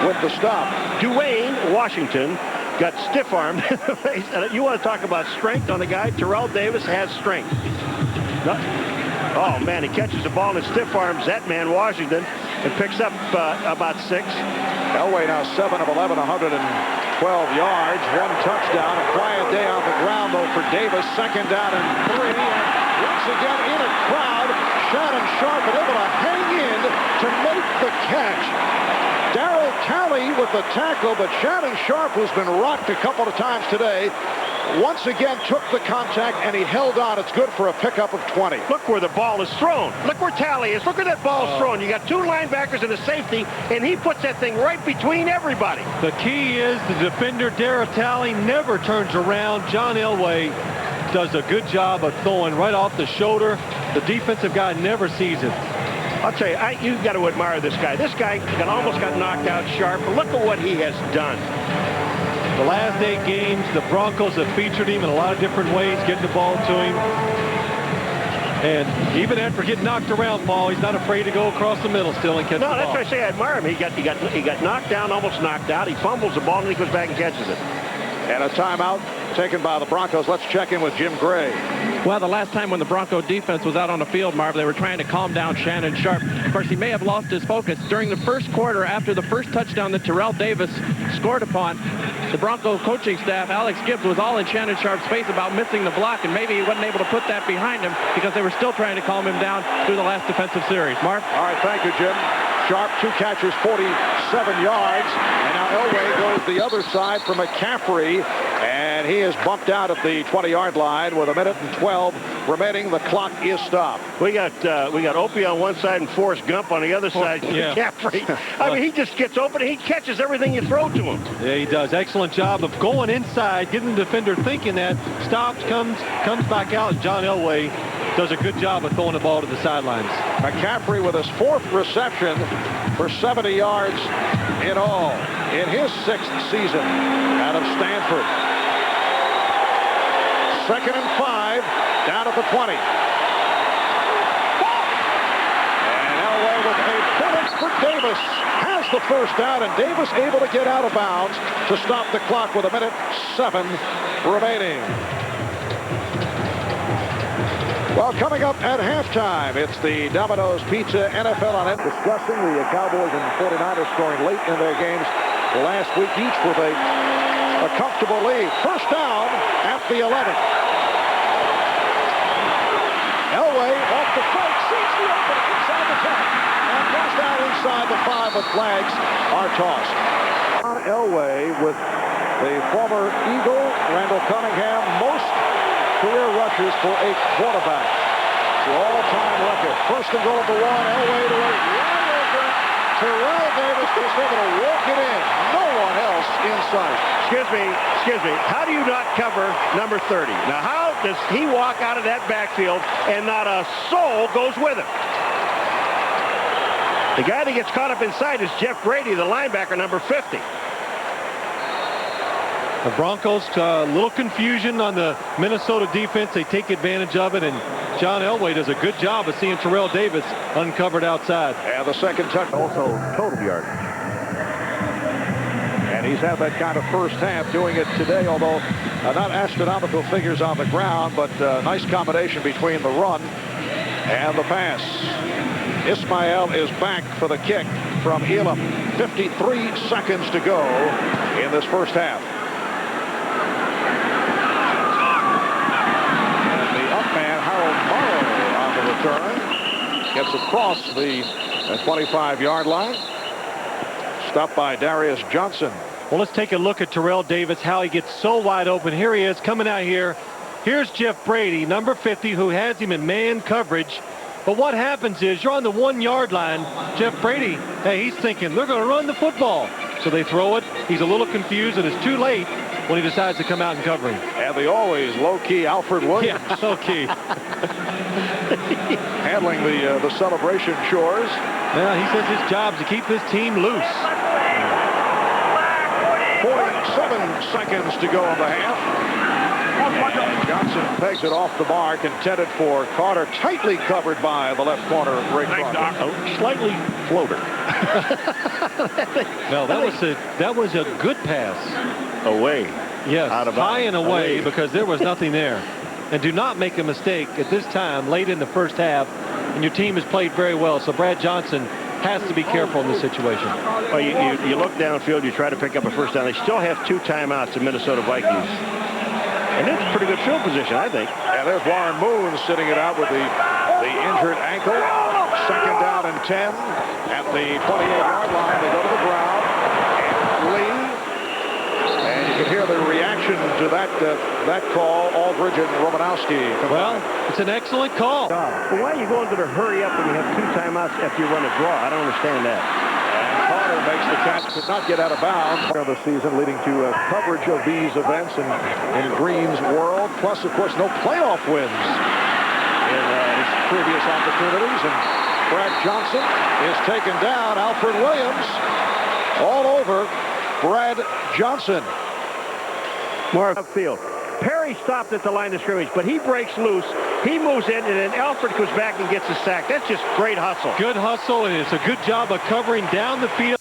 with the stop. Dwayne Washington got stiff-armed in the face. And you want to talk about strength on the guy? Terrell Davis has strength. Oh, man, he catches the ball and stiff-arms that man, Washington, and picks up about 6. Elway now 7 of 11, 112 yards, 1 touchdown. A quiet day on the ground, though, for Davis. 2nd down and 3. And once again in a crowd, Shannon Sharpe able to hang in to make the catch. Darryl Talley with the tackle, but Shannon Sharpe, who's been rocked a couple of times today, once again took the contact, and he held on. It's good for a pickup of 20. Look where the ball is thrown. Look where Talley is. Look where that ball's thrown. You got 2 linebackers and a safety, and he puts that thing right between everybody. The key is the defender, Darryl Talley, never turns around. John Elway does a good job of throwing right off the shoulder. The defensive guy never sees it. I'll tell you, you've got to admire this guy. This guy almost got knocked out Sharp. Look at what he has done. The last 8 games, the Broncos have featured him in a lot of different ways, getting the ball to him. And even after getting knocked around, Paul, he's not afraid to go across the middle still and catch the ball. No, that's why I say I admire him. He got knocked down, almost knocked out. He fumbles the ball, and he goes back and catches it. And a timeout taken by the Broncos. Let's check in with Jim Gray. Well, the last time when the Bronco defense was out on the field, Marv, they were trying to calm down Shannon Sharpe. Of course, he may have lost his focus. During the first quarter, after the first touchdown that Terrell Davis scored upon, the Bronco coaching staff, Alex Gibbs, was all in Shannon Sharpe's face about missing the block, and maybe he wasn't able to put that behind him because they were still trying to calm him down through the last defensive series. Marv? All right, thank you, Jim. Sharpe, 2 catches, 47 yards. And now Elway goes the other side for McCaffrey. And he is bumped out at the 20-yard line with 1:12 remaining. The clock is stopped. We got Opie on one side and Forrest Gump on the other side. Yeah. McCaffrey. I mean, he just gets open and he catches everything you throw to him. Yeah, he does. Excellent job of going inside, getting the defender thinking that, stops, comes back out, and John Elway does a good job of throwing the ball to the sidelines. McCaffrey with his 4th reception for 70 yards in all in his 6th season out of Stanford. 2nd and 5 down at the 20. And Elway with a penalty for Davis has the first down, and Davis able to get out of bounds to stop the clock with 1:07 remaining. Well, coming up at halftime, it's the Domino's Pizza NFL on it. Discussing the Cowboys and 49ers scoring late in their games last week, each with a comfortable lead. First down at the 11. Elway off the fake, sees the opening inside the 10. And goes down inside the 5, but flags are tossed. On Elway with the former Eagle, Randall Cunningham, most career rushes for a quarterback. The all-time record. First and goal at the 1. Elway to a wide open. Terrell Davis just able to walk it in. No one else inside. Excuse me. How do you not cover number 30? Now, how does he walk out of that backfield and not a soul goes with him? The guy that gets caught up inside is Jeff Brady, the linebacker, number 50. The Broncos, a little confusion on the Minnesota defense. They take advantage of it, and John Elway does a good job of seeing Terrell Davis uncovered outside. And the second touch, also total yardage. And he's had that kind of first half, doing it today, although not astronomical figures on the ground, but nice combination between the run and the pass. Ismail is back for the kick from Elam. 53 seconds to go in this first half. Turn, gets across the 25-yard line. Stopped by Darius Johnson. Well, let's take a look at Terrell Davis, how he gets so wide open. Here he is coming out here. Here's Jeff Brady, number 50, who has him in man coverage. But what happens is you're on the 1-yard line. Jeff Brady, hey, he's thinking they're going to run the football. So they throw it. He's a little confused, and it's too late when he decides to come out and cover him. And the always low-key Alfred Williams. Yeah, low-key. Handling the celebration chores. Well, he says his job is to keep this team loose. 47 seconds to go in the half. And Johnson pegs it off the mark, intended for Carter, tightly covered by the left corner, Ray Crawford. Oh, slightly floater. No, that was a good pass. Away. Yes, out of high and away, away, because there was nothing there. And do not make a mistake at this time, late in the first half, and your team has played very well. So Brad Johnson has to be careful in this situation. Well, you look downfield, you try to pick up a first down. They still have 2 timeouts, the Minnesota Vikings. And it's a pretty good field position, I think. And there's Warren Moon sitting it out with the injured ankle. Second down and 10 at the 28-yard line. They go to the ground. And Lee. And you can hear the reaction to that call. Aldridge and Romanowski. Well, it's an excellent call. But why are you going to hurry up when you have 2 timeouts after you run a draw? I don't understand that. Carter makes the catch, could not get out of bounds of the season, leading to coverage of these events in Green's world. Plus, of course, no playoff wins in his previous opportunities. And Brad Johnson is taken down. Alfred Williams all over Brad Johnson. More upfield. Perry stopped at the line of scrimmage, but he breaks loose. He moves in, and then Alfred goes back and gets a sack. That's just great hustle. Good hustle, and it's a good job of covering down the field.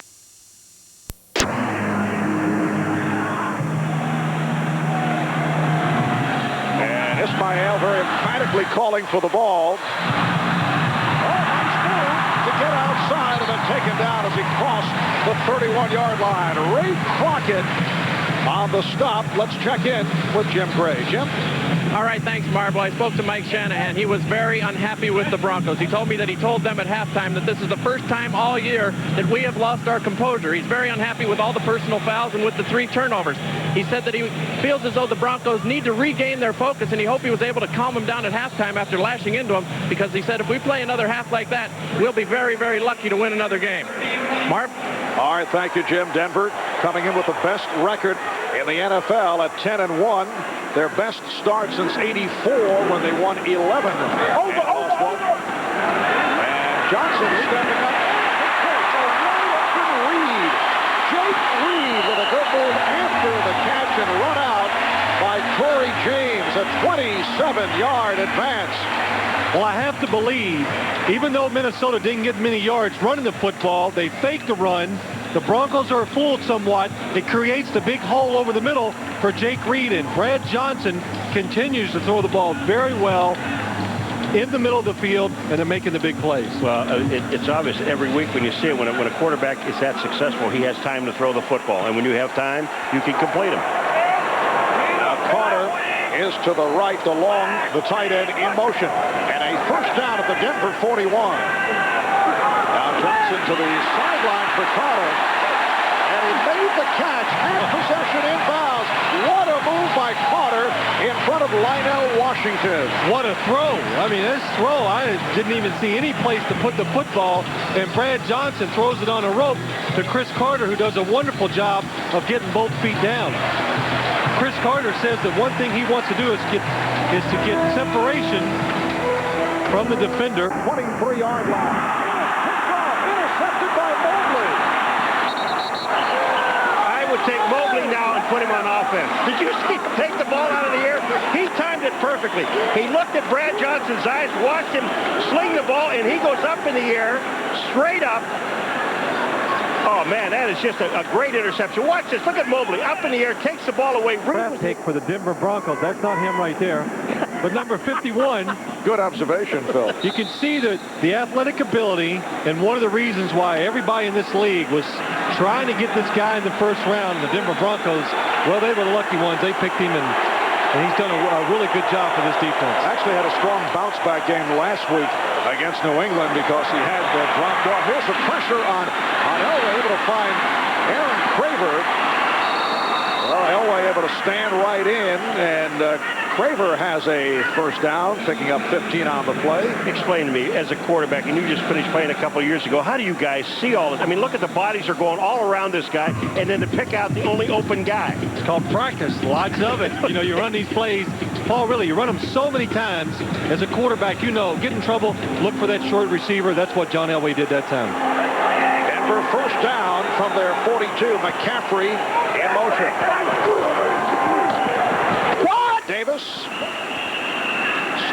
And Ismail very emphatically calling for the ball. To get outside and then taken down as he crossed the 31-yard line. Ray Crockett on the stop. Let's check in with Jim Gray. Jim? All right, thanks, Marble. I spoke to Mike Shanahan. He was very unhappy with the Broncos. He told me that he told them at halftime that this is the first time all year that we have lost our composure. He's very unhappy with all the personal fouls and with the 3 turnovers. He said that he feels as though the Broncos need to regain their focus, and he hoped he was able to calm them down at halftime after lashing into them, because he said if we play another half like that, we'll be very, very lucky to win another game. Marv? All right, thank you, Jim. Denver coming in with the best record in the NFL at 10-1. Their best start since '84 when they won 11. And Johnson stepping up. Jake Reed with a good move after the catch and run out by Corey James, a 27-yard advance. Well, I have to believe, even though Minnesota didn't get many yards running the football, they faked the run. The Broncos are fooled somewhat. It creates the big hole over the middle for Jake Reed, and Brad Johnson continues to throw the ball very well in the middle of the field, and they're making the big plays. Well, it's obvious every week when you see it, when a quarterback is that successful, he has time to throw the football. And when you have time, you can complete him. Now Carter is to the right along the tight end in motion. And a first down at the Denver 41. Now Johnson to the sideline for Carter. And he made the catch. Half possession inbounds. What a move by Carter in front of Lionel Washington. What a throw. I mean, this throw, I didn't even see any place to put the football. And Brad Johnson throws it on a rope to Chris Carter, who does a wonderful job of getting both feet down. Chris Carter says that one thing he wants to do is to get separation from the defender. 23-yard line. Intercepted by Mobley. I would take Mobley now and put him on offense. Did you see him take the ball out of the air? He timed it perfectly. He looked at Brad Johnson's eyes, watched him sling the ball, and he goes up in the air, straight up. Oh, man, that is just a great interception. Watch this. Look at Mobley. Up in the air, takes the ball away. Draft take for the Denver Broncos. That's not him right there. But number 51. Good observation, Phil. You can see the athletic ability, and one of the reasons why everybody in this league was trying to get this guy in the first round, the Denver Broncos, well, they were the lucky ones. They picked him, and he's done a really good job for this defense. Actually had a strong bounce-back game last week against New England because he had dropped off. Here's the pressure on Elway, able to find Aaron Craver. Well, Elway able to stand right in, and Craver has a first down, picking up 15 on the play. Explain to me, as a quarterback, and you just finished playing a couple of years ago, how do you guys see all this? I mean, look at the bodies are going all around this guy, and then to pick out the only open guy. It's called practice. Lots of it. You know, you run these plays. Paul, really, you run them so many times. As a quarterback, you know, get in trouble, look for that short receiver. That's what John Elway did that time. Denver first down from their 42. McCaffrey in motion. Davis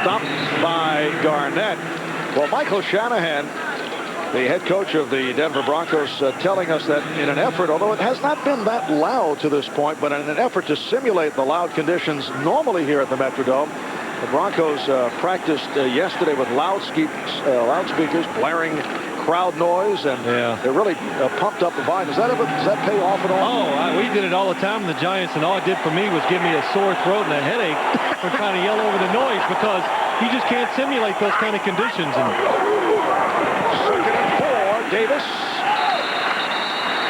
stopped by Garnett. Well, Michael Shanahan, the head coach of the Denver Broncos, telling us that in an effort, although it has not been that loud to this point, but in an effort to simulate the loud conditions normally here at the Metrodome, the Broncos practiced yesterday with loudspeakers, blaring crowd noise, and they really pumped up the volume. Does that pay off at all? Oh, we did it all the time in the Giants, and all it did for me was give me a sore throat and a headache for trying to yell over the noise, because you just can't simulate those kind of conditions. Second and 4, Davis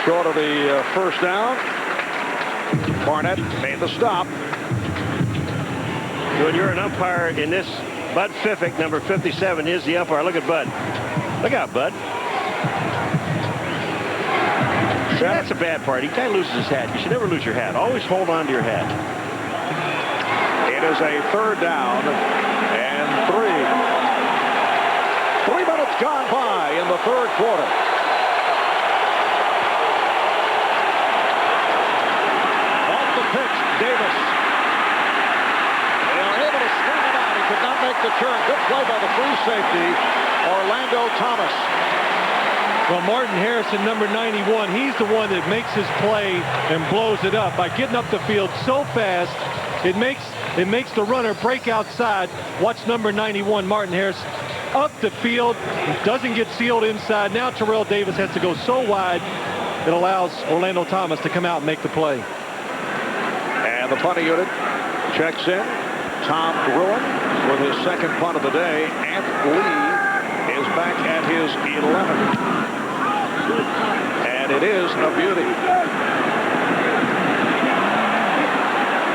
short of the first down. Barnett made the stop. When you're an umpire in this, Bud Fiffick, number 57, is the umpire. Look at Bud. Look out, Bud. See, that's a bad part. He kind of loses his hat. You should never lose your hat. Always hold on to your hat. It is a third down and 3. 3 minutes gone by in the third quarter. Off the pitch, Davis. They are able to swing him out. He could not make the turn. Good play by the free safety, Orlando Thomas. Well, Martin Harrison, number 91, he's the one that makes his play and blows it up by getting up the field so fast. It makes the runner break outside. Watch number 91, Martin Harrison, up the field. It doesn't get sealed inside. Now Terrell Davis has to go so wide, it allows Orlando Thomas to come out and make the play. And the punting unit checks in. Tom Gruen with his second punt of the day. Ant Lee is back at his 11th. And it is a beauty.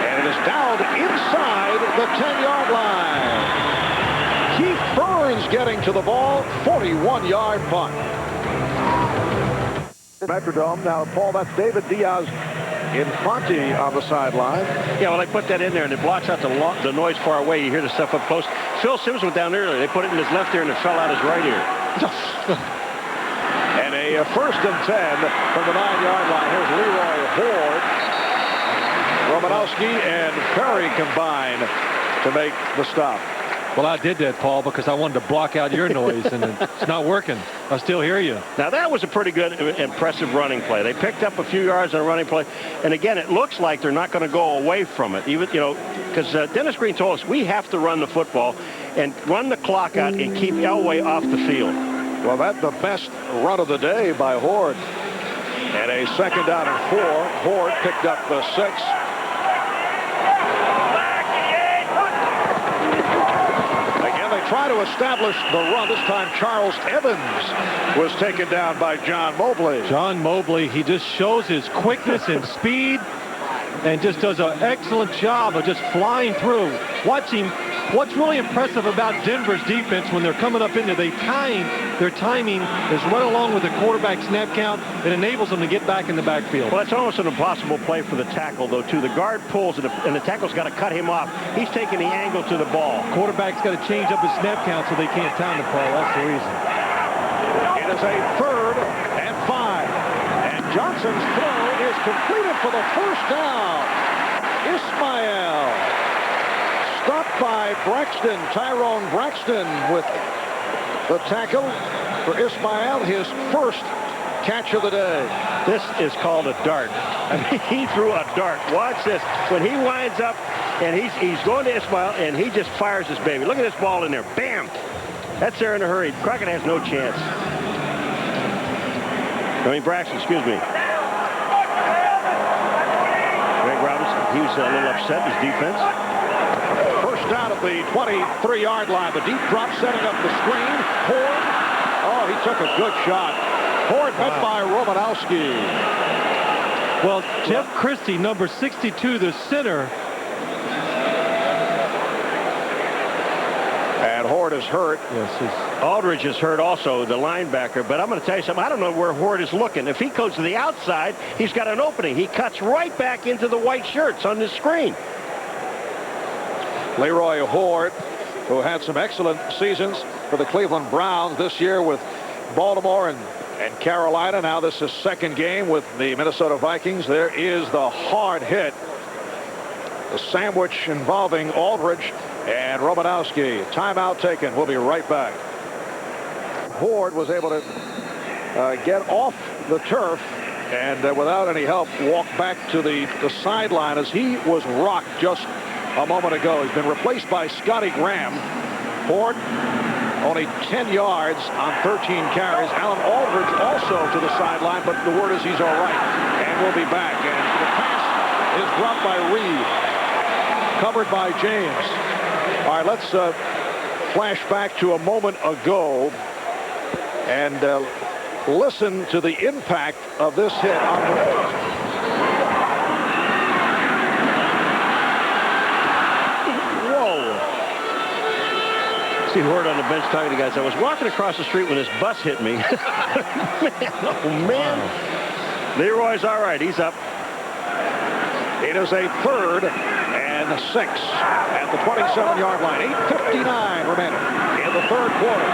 And it is down inside the 10-yard line. Keith Burns getting to the ball, 41-yard punt. Metrodome. Now, Paul, that's David Diaz Infante on the sideline. Yeah, well, they put that in there, and it blocks out the noise far away. You hear the stuff up close. Phil Simms went down earlier. They put it in his left ear, and it fell out his right ear. And a 1st and 10 from the 9-yard line. Here's Leroy Horde. Romanowski and Perry combine to make the stop. Well, I did that, Paul, because I wanted to block out your noise, and it's not working. I still hear you. Now, that was a pretty good, impressive running play. They picked up a few yards on a running play. And, again, it looks like they're not going to go away from it. Even, because Dennis Green told us we have to run the football and run the clock out and keep Elway off the field. Well, that's the best run of the day by Horde. And a 2nd down and 4. Horde picked up the 6. Try to establish the run. This time Charles Evans was taken down by John Mobley. John Mobley, he just shows his quickness and speed and just does an excellent job of just flying through. Watch him. What's really impressive about Denver's defense when they're coming up into their timing is right along with the quarterback snap count. It enables them to get back in the backfield. Well, it's almost an impossible play for the tackle, though, too. The guard pulls, and the tackle's got to cut him off. He's taking the angle to the ball. Quarterback's got to change up his snap count so they can't time the ball. That's the reason. It is a 3rd and 5. And Johnson's throw is completed for the 1st down. Ismail. Stopped by Braxton, Tyrone Braxton with the tackle for Ismail, his 1st catch of the day. This is called a dart. I mean, he threw a dart. Watch this. When he winds up and he's going to Ismail and he just fires this baby. Look at this ball in there. Bam! That's there in a hurry. Crockett has no chance. Braxton, excuse me. Greg Robinson, he was a little upset, his defense. Down at the 23-yard line. The deep drop setting up the screen. Horde. Oh, he took a good shot. Horde met by Romanowski. Well, Jeff Christie, number 62, the center. And Horde is hurt. Yes, Aldridge is hurt also, the linebacker. But I'm going to tell you something. I don't know where Horde is looking. If he goes to the outside, he's got an opening. He cuts right back into the white shirts on the screen. Leroy Horde, who had some excellent seasons for the Cleveland Browns this year with Baltimore and Carolina. Now this is 2nd game with the Minnesota Vikings. There is the hard hit. The sandwich involving Aldridge and Romanowski. Timeout taken. We'll be right back. Horde was able to get off the turf and without any help walk back to the sideline as he was rocked just a moment ago. He's been replaced by Scotty Graham. Horde only 10 yards on 13 carries. Alan Aldridge also to the sideline, but the word is he's all right. And we'll be back. And the pass is dropped by Reed. Covered by James. All right, let's flash back to a moment ago and listen to the impact of this hit on the... See Horde on the bench talking to guys. I was walking across the street when this bus hit me. Man, oh, man. Wow. Leroy's all right. He's up. It is a 3rd and 6 at the 27-yard line. 8:59 remaining in the 3rd quarter.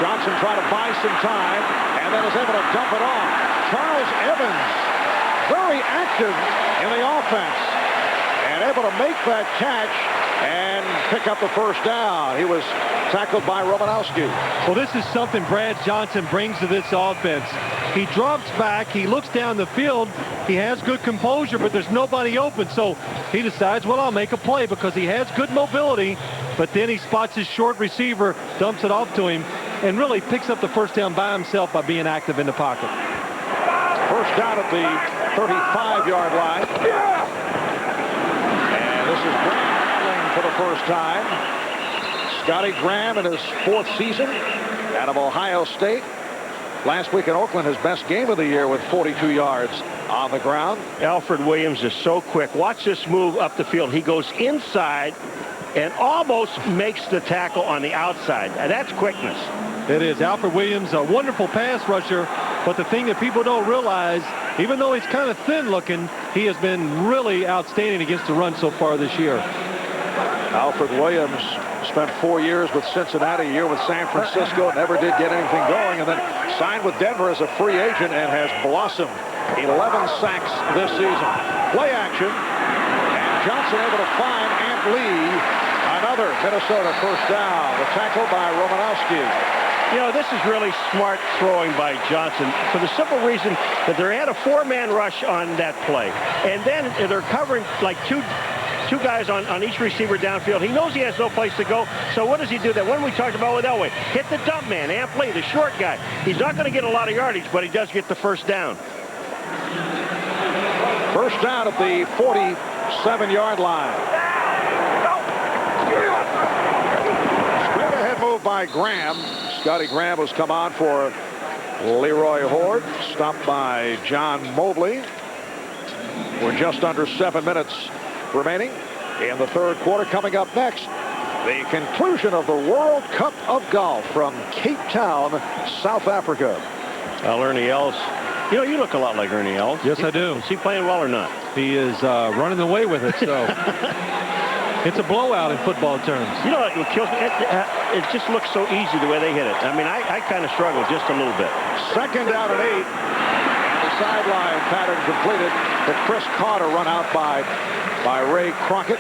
Johnson trying to buy some time and then is able to dump it off. Charles Evans, very active in the offense and able to make that catch and pick up the 1st down. He was tackled by Romanowski. Well, this is something Brad Johnson brings to this offense. He drops back. He looks down the field. He has good composure, but there's nobody open. So he decides, well, I'll make a play because he has good mobility. But then he spots his short receiver, dumps it off to him, and really picks up the 1st down by himself by being active in the pocket. 1st down at the 35-yard line. And this is Graham for the first time. Scotty Graham in his 4th season out of Ohio State. Last week in Oakland, his best game of the year with 42 yards on the ground. Alfred Williams is so quick. Watch this move up the field. He goes inside and almost makes the tackle on the outside. Now, that's quickness. It is. Alfred Williams, a wonderful pass rusher, but the thing that people don't realize, even though he's kind of thin looking, he has been really outstanding against the run so far this year. Alfred Williams spent 4 years with Cincinnati, a year with San Francisco, never did get anything going, and then signed with Denver as a free agent and has blossomed. 11 sacks this season. Play action, and Johnson able to find Ant Lee. Another Minnesota first down. The tackle by Romanowski. You know, this is really smart throwing by Johnson for the simple reason that they had a 4-man rush on that play. And then they're covering like two guys on each receiver downfield. He knows he has no place to go. So what does he do? That one we talked about with Elway. Hit the dump man, Ant Lee, the short guy. He's not going to get a lot of yardage, but he does get the first down. First down at the 47-yard line. Straight ahead move by Graham. Scotty Graham has come on for Leroy Horde. Stopped by John Mobley. We're just under 7 minutes remaining in the 3rd quarter. Coming up next, the conclusion of the World Cup of Golf from Cape Town, South Africa. Ernie Els. You know, you look a lot like Ernie Els. Yes, I do. Is he playing well or not? He is running away with it, so it's a blowout in football terms. You know, it kills me. It just looks so easy the way they hit it. I mean, I kind of struggle just a little bit. Second down and 8. And the sideline pattern completed. The Chris Carter run out by Ray Crockett.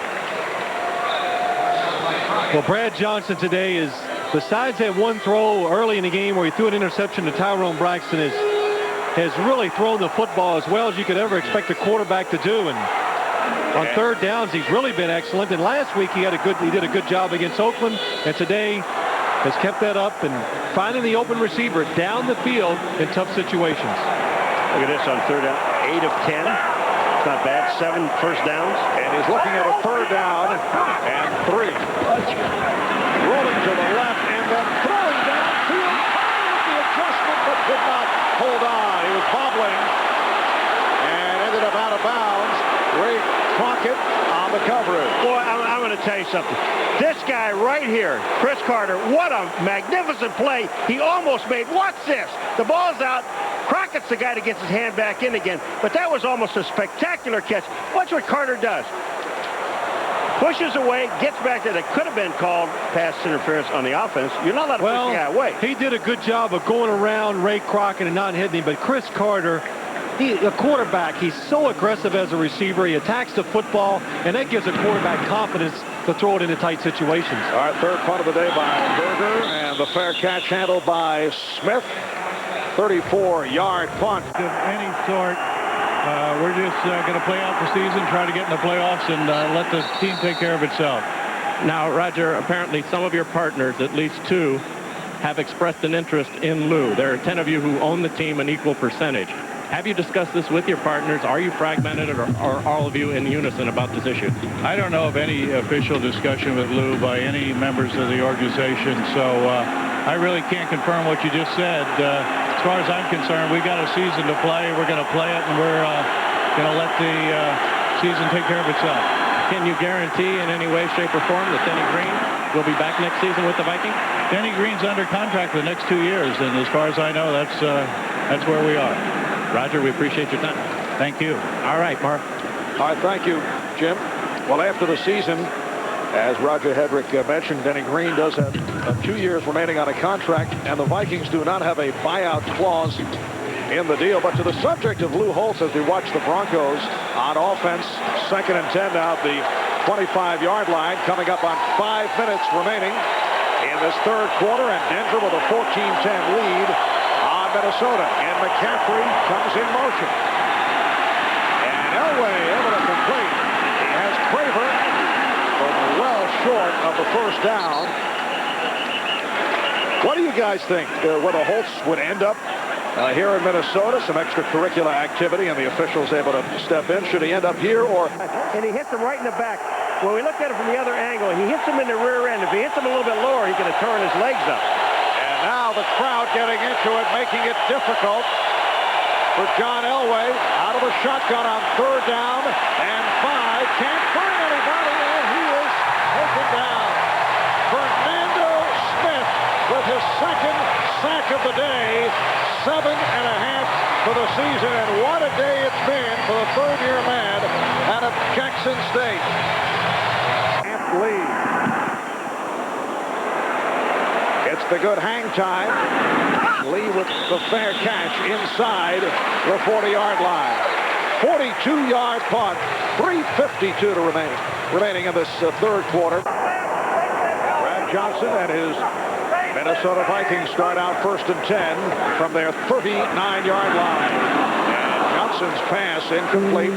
Well, Brad Johnson today is, besides that one throw early in the game where he threw an interception to Tyrone Braxton, has really thrown the football as well as you could ever expect a quarterback to do. And on 3rd downs, he's really been excellent. And last week he did a good job against Oakland, and today has kept that up and finding the open receiver down the field in tough situations. Look at this on 3rd down, 8 of 10. It's not bad. 7 first downs. And he's looking at a 3rd down and 3. Rolling to the left and then throwing downfield. The adjustment, but could not hold on. He was bobbling and ended up out of bounds. Ray Crockett on the coverage. Boy, I'm going to tell you something. This guy right here, Chris Carter, what a magnificent play. He almost made, what's this? The ball's out. Crockett's the guy that gets his hand back in again. But that was almost a spectacular catch. Watch what Carter does. Pushes away, gets back there. That could have been called pass interference on the offense. You're not allowed to push the guy away. He did a good job of going around Ray Crockett and not hitting him. But Chris Carter, the quarterback, he's so aggressive as a receiver. He attacks the football, and that gives a quarterback confidence to throw it into tight situations. All right, 3rd punt of the day by Berger, and the fair catch handled by Smith. 34-yard punt. Of any sort, we're just going to play out the season, try to get in the playoffs, and let the team take care of itself. Now, Roger, apparently some of your partners, at least 2, have expressed an interest in Lou. There are 10 of you who own the team an equal percentage. Have you discussed this with your partners? Are you fragmented, or are all of you in unison about this issue? I don't know of any official discussion with Lou by any members of the organization, so I really can't confirm what you just said. As far as I'm concerned, we got a season to play. We're going to play it, and we're going to let the season take care of itself. Can you guarantee in any way, shape, or form that Denny Green will be back next season with the Vikings? Denny Green's under contract for the next 2 years, and as far as I know, that's where we are. Roger, we appreciate your time. Thank you. All right, Mark. All right, thank you, Jim. Well, after the season, as Roger Hedrick mentioned, Denny Green does have 2 years remaining on a contract, and the Vikings do not have a buyout clause in the deal. But to the subject of Lou Holtz, as we watch the Broncos on offense, 2nd and 10 now at the 25-yard line, coming up on 5 minutes remaining in this 3rd quarter, and Denver with a 14-10 lead on Minnesota. And McCaffrey comes in motion. And Elway able to complete. He has Craver, but well short of the first down. What do you guys think? Whether Holtz would end up here in Minnesota, some extracurricular activity, and the officials able to step in? Should he end up here, or? And he hits him right in the back. when we looked at it from the other angle, he hits him in the rear end. If he hits him a little bit lower, he's going to turn his legs up. And now the crowd getting into it, making it difficult for John Elway. Out of the shotgun on 3rd down and 5. Can't find anybody, and he is taken down. Fernando Smith with his 2nd sack of the day. 7.5 for the season, and what a day it's been for the 3rd-year man out of Jackson State. Lee. It's the good hang time. Lee with the fair catch inside the 40-yard line. 42-yard punt. 3:52 to remaining in this 3rd quarter. Brad Johnson and his Minnesota Vikings start out 1st and 10 from their 39-yard line. And Johnson's pass incomplete,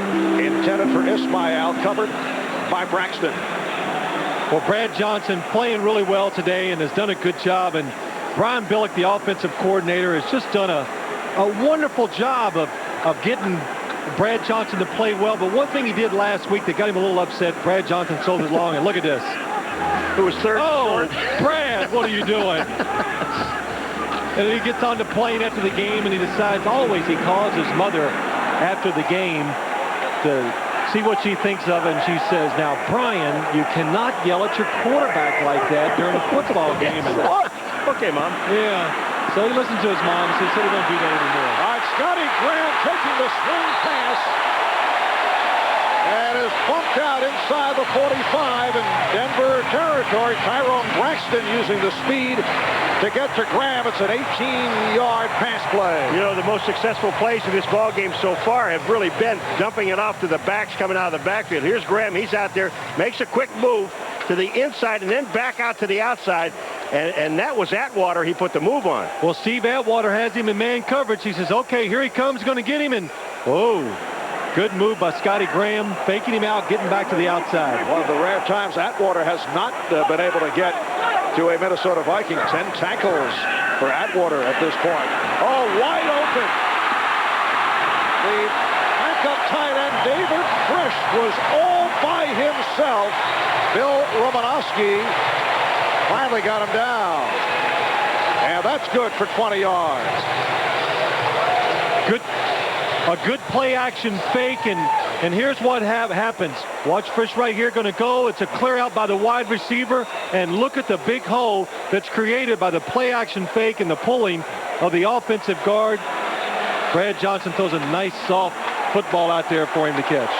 intended for Ismail, covered by Braxton. Well, Brad Johnson playing really well today and has done a good job. And Brian Billick, the offensive coordinator, has just done a wonderful job of getting Brad Johnson to play well. But one thing he did last week that got him a little upset, Brad Johnson sold it long, and look at this. It was 3rd. Oh, Brad, what are you doing? And then he gets on the plane after the game, and he decides, always he calls his mother after the game to see what she thinks of it, and she says, now, Brian, you cannot yell at your quarterback like that during a football game. And, okay, Mom. Yeah. So he listened to his mom and said, we don't do that anymore. All right, Scotty Graham taking the swing pass and is bumped out inside the 45 in Denver territory. Tyrone Braxton using the speed to get to Graham. It's an 18-yard pass play. You know, the most successful plays in this ball game so far have really been dumping it off to the backs coming out of the backfield. Here's Graham. He's out there, makes a quick move to the inside and then back out to the outside. And that was Atwater he put the move on. Well, Steve Atwater has him in man coverage. He says, okay, here he comes, going to get him. And, whoa, good move by Scotty Graham, faking him out, getting back to the outside. One of the rare times Atwater has not been able to get to a Minnesota Viking. 10 tackles for Atwater at this point. Oh, wide open. The backup tight end, David Frisch, was all by himself. Bill Romanowski finally got him down. And that's good for 20 yards. A good play action fake, and here's what happens. Watch Frisch right here, going to go. It's a clear out by the wide receiver, and look at the big hole that's created by the play action fake and the pulling of the offensive guard. Brad Johnson throws a nice soft football out there for him to catch.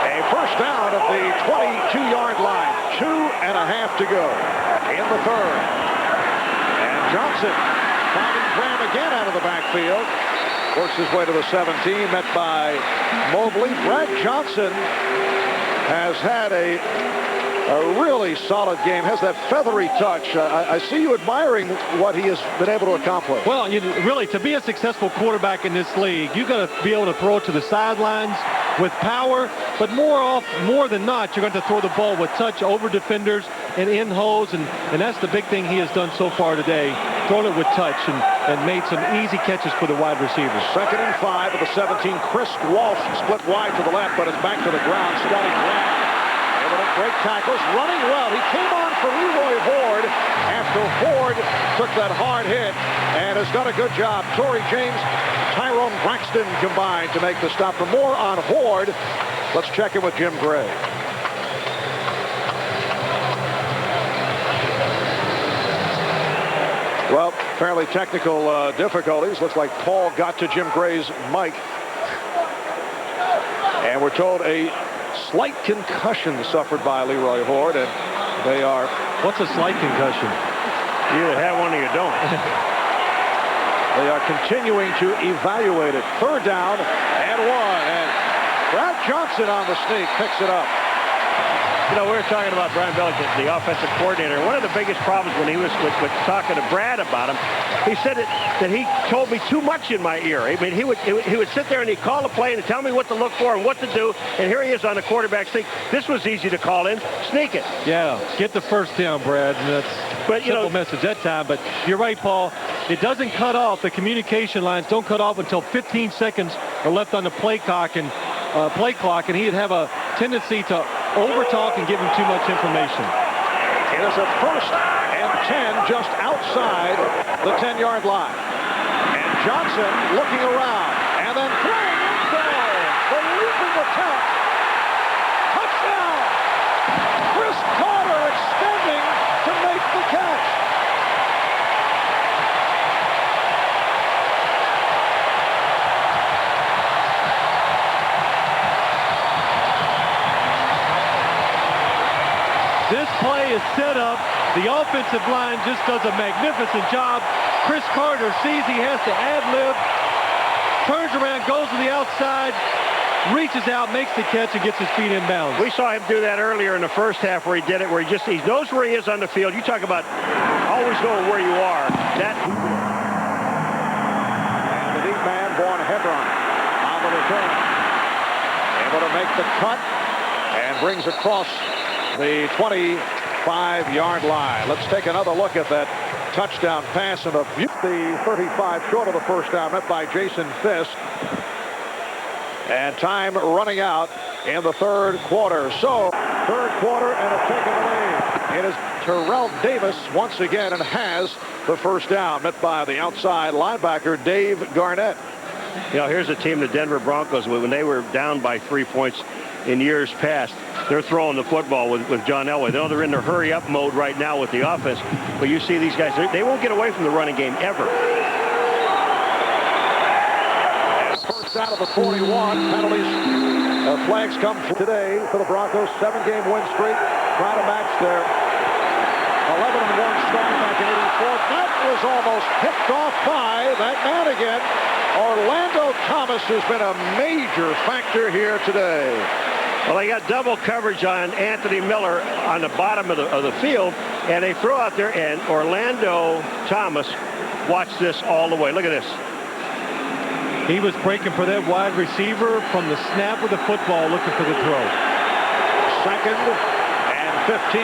A first down at the 22-yard line. 2.5 to go in the 3rd. And Johnson finding Graham again out of the backfield. Works his way to the 17, met by Mobley. Brad Johnson has had a really solid game, has that feathery touch. I see you admiring what he has been able to accomplish. Well, really, to be a successful quarterback in this league, you've got to be able to throw it to the sidelines with power, but more than not, you're going to throw the ball with touch over defenders and in holes, and that's the big thing he has done so far today, thrown it with touch and made some easy catches for the wide receivers. 2nd and 5 of the 17. Chris Walsh split wide to the left, but it's back to the ground. Scotty Graham able to break tackles, running well. He came on for Leroy Horde after Horde took that hard hit and has done a good job. Torrey James, Tyrone Braxton combined to make the stop. For more on Horde, let's check in with Jim Gray. Well, fairly technical difficulties. Looks like Paul got to Jim Gray's mic. And we're told a slight concussion suffered by Leroy Horde, and they are... What's a slight concussion? You either have one or you don't. They are continuing to evaluate it. 3rd down and 1, and Brad Johnson on the sneak picks it up. You know, we were talking about Brian Billick, the offensive coordinator. One of the biggest problems when he was with talking to Brad about him, he said that he told me too much in my ear. I mean, he would sit there and he'd call a play and tell me what to look for and what to do. And here he is on the quarterback sneak. This was easy to call in. Sneak it. Yeah, get the first down, Brad. And that's a simple message that time. But you're right, Paul. It doesn't cut off. The communication lines don't cut off until 15 seconds are left on the play clock, and he'd have a tendency to overtalk and give him too much information. It is a 1st and 10 just outside the 10-yard line. And Johnson looking around and then throwing in goal. The leaping attack. Touchdown! Chris Carter extending to make the catch. This play is set up. The offensive line just does a magnificent job. Chris Carter sees he has to ad-lib, turns around, goes to the outside, reaches out, makes the catch, and gets his feet in bounds. We saw him do that earlier in the first half where he did it, where he knows where he is on the field. You talk about always knowing where you are. And the deep man, Vaughn Hebron, on the return. Able to make the cut and brings across the 25-yard line. Let's take another look at that touchdown pass and the 35 short of the first down, met by Jason Fisk. And time running out in the 3rd quarter. So, 3rd quarter and a taken lead. It is Terrell Davis once again and has the first down, met by the outside linebacker Dave Garnett. You know, here's a team, the Denver Broncos, when they were down by 3 points in years past. They're throwing the football with John Elway. They know they're in the hurry-up mode right now with the offense. But you see these guys, they won't get away from the running game ever. First out of the 41. Penalties. Flags come today for the Broncos. 7-game win streak. Trying to match their 11-1 start back in '84. That was almost picked off by that man again. Orlando Thomas has been a major factor here today. Well, they got double coverage on Anthony Miller on the bottom of the field, and they throw out there, and Orlando Thomas, watch this all the way. Look at this. He was breaking for that wide receiver from the snap of the football, looking for the throw. 2nd and 15.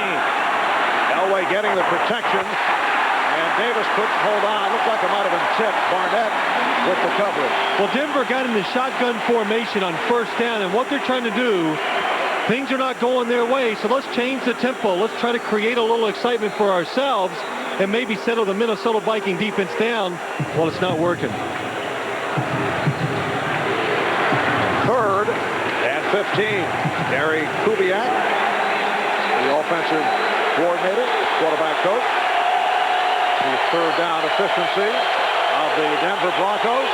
Elway getting the protection, and Davis couldn't hold on. Looked like it might have been tipped. Barnett with the coverage. Well, Denver got in the shotgun formation on 1st down, and what they're trying to do, things are not going their way, so let's change the tempo. Let's try to create a little excitement for ourselves and maybe settle the Minnesota Viking defense down. Well, it's not working. 3rd and 15. Gary Kubiak, the offensive coordinator, quarterback coach. The 3rd down efficiency of the Denver Broncos.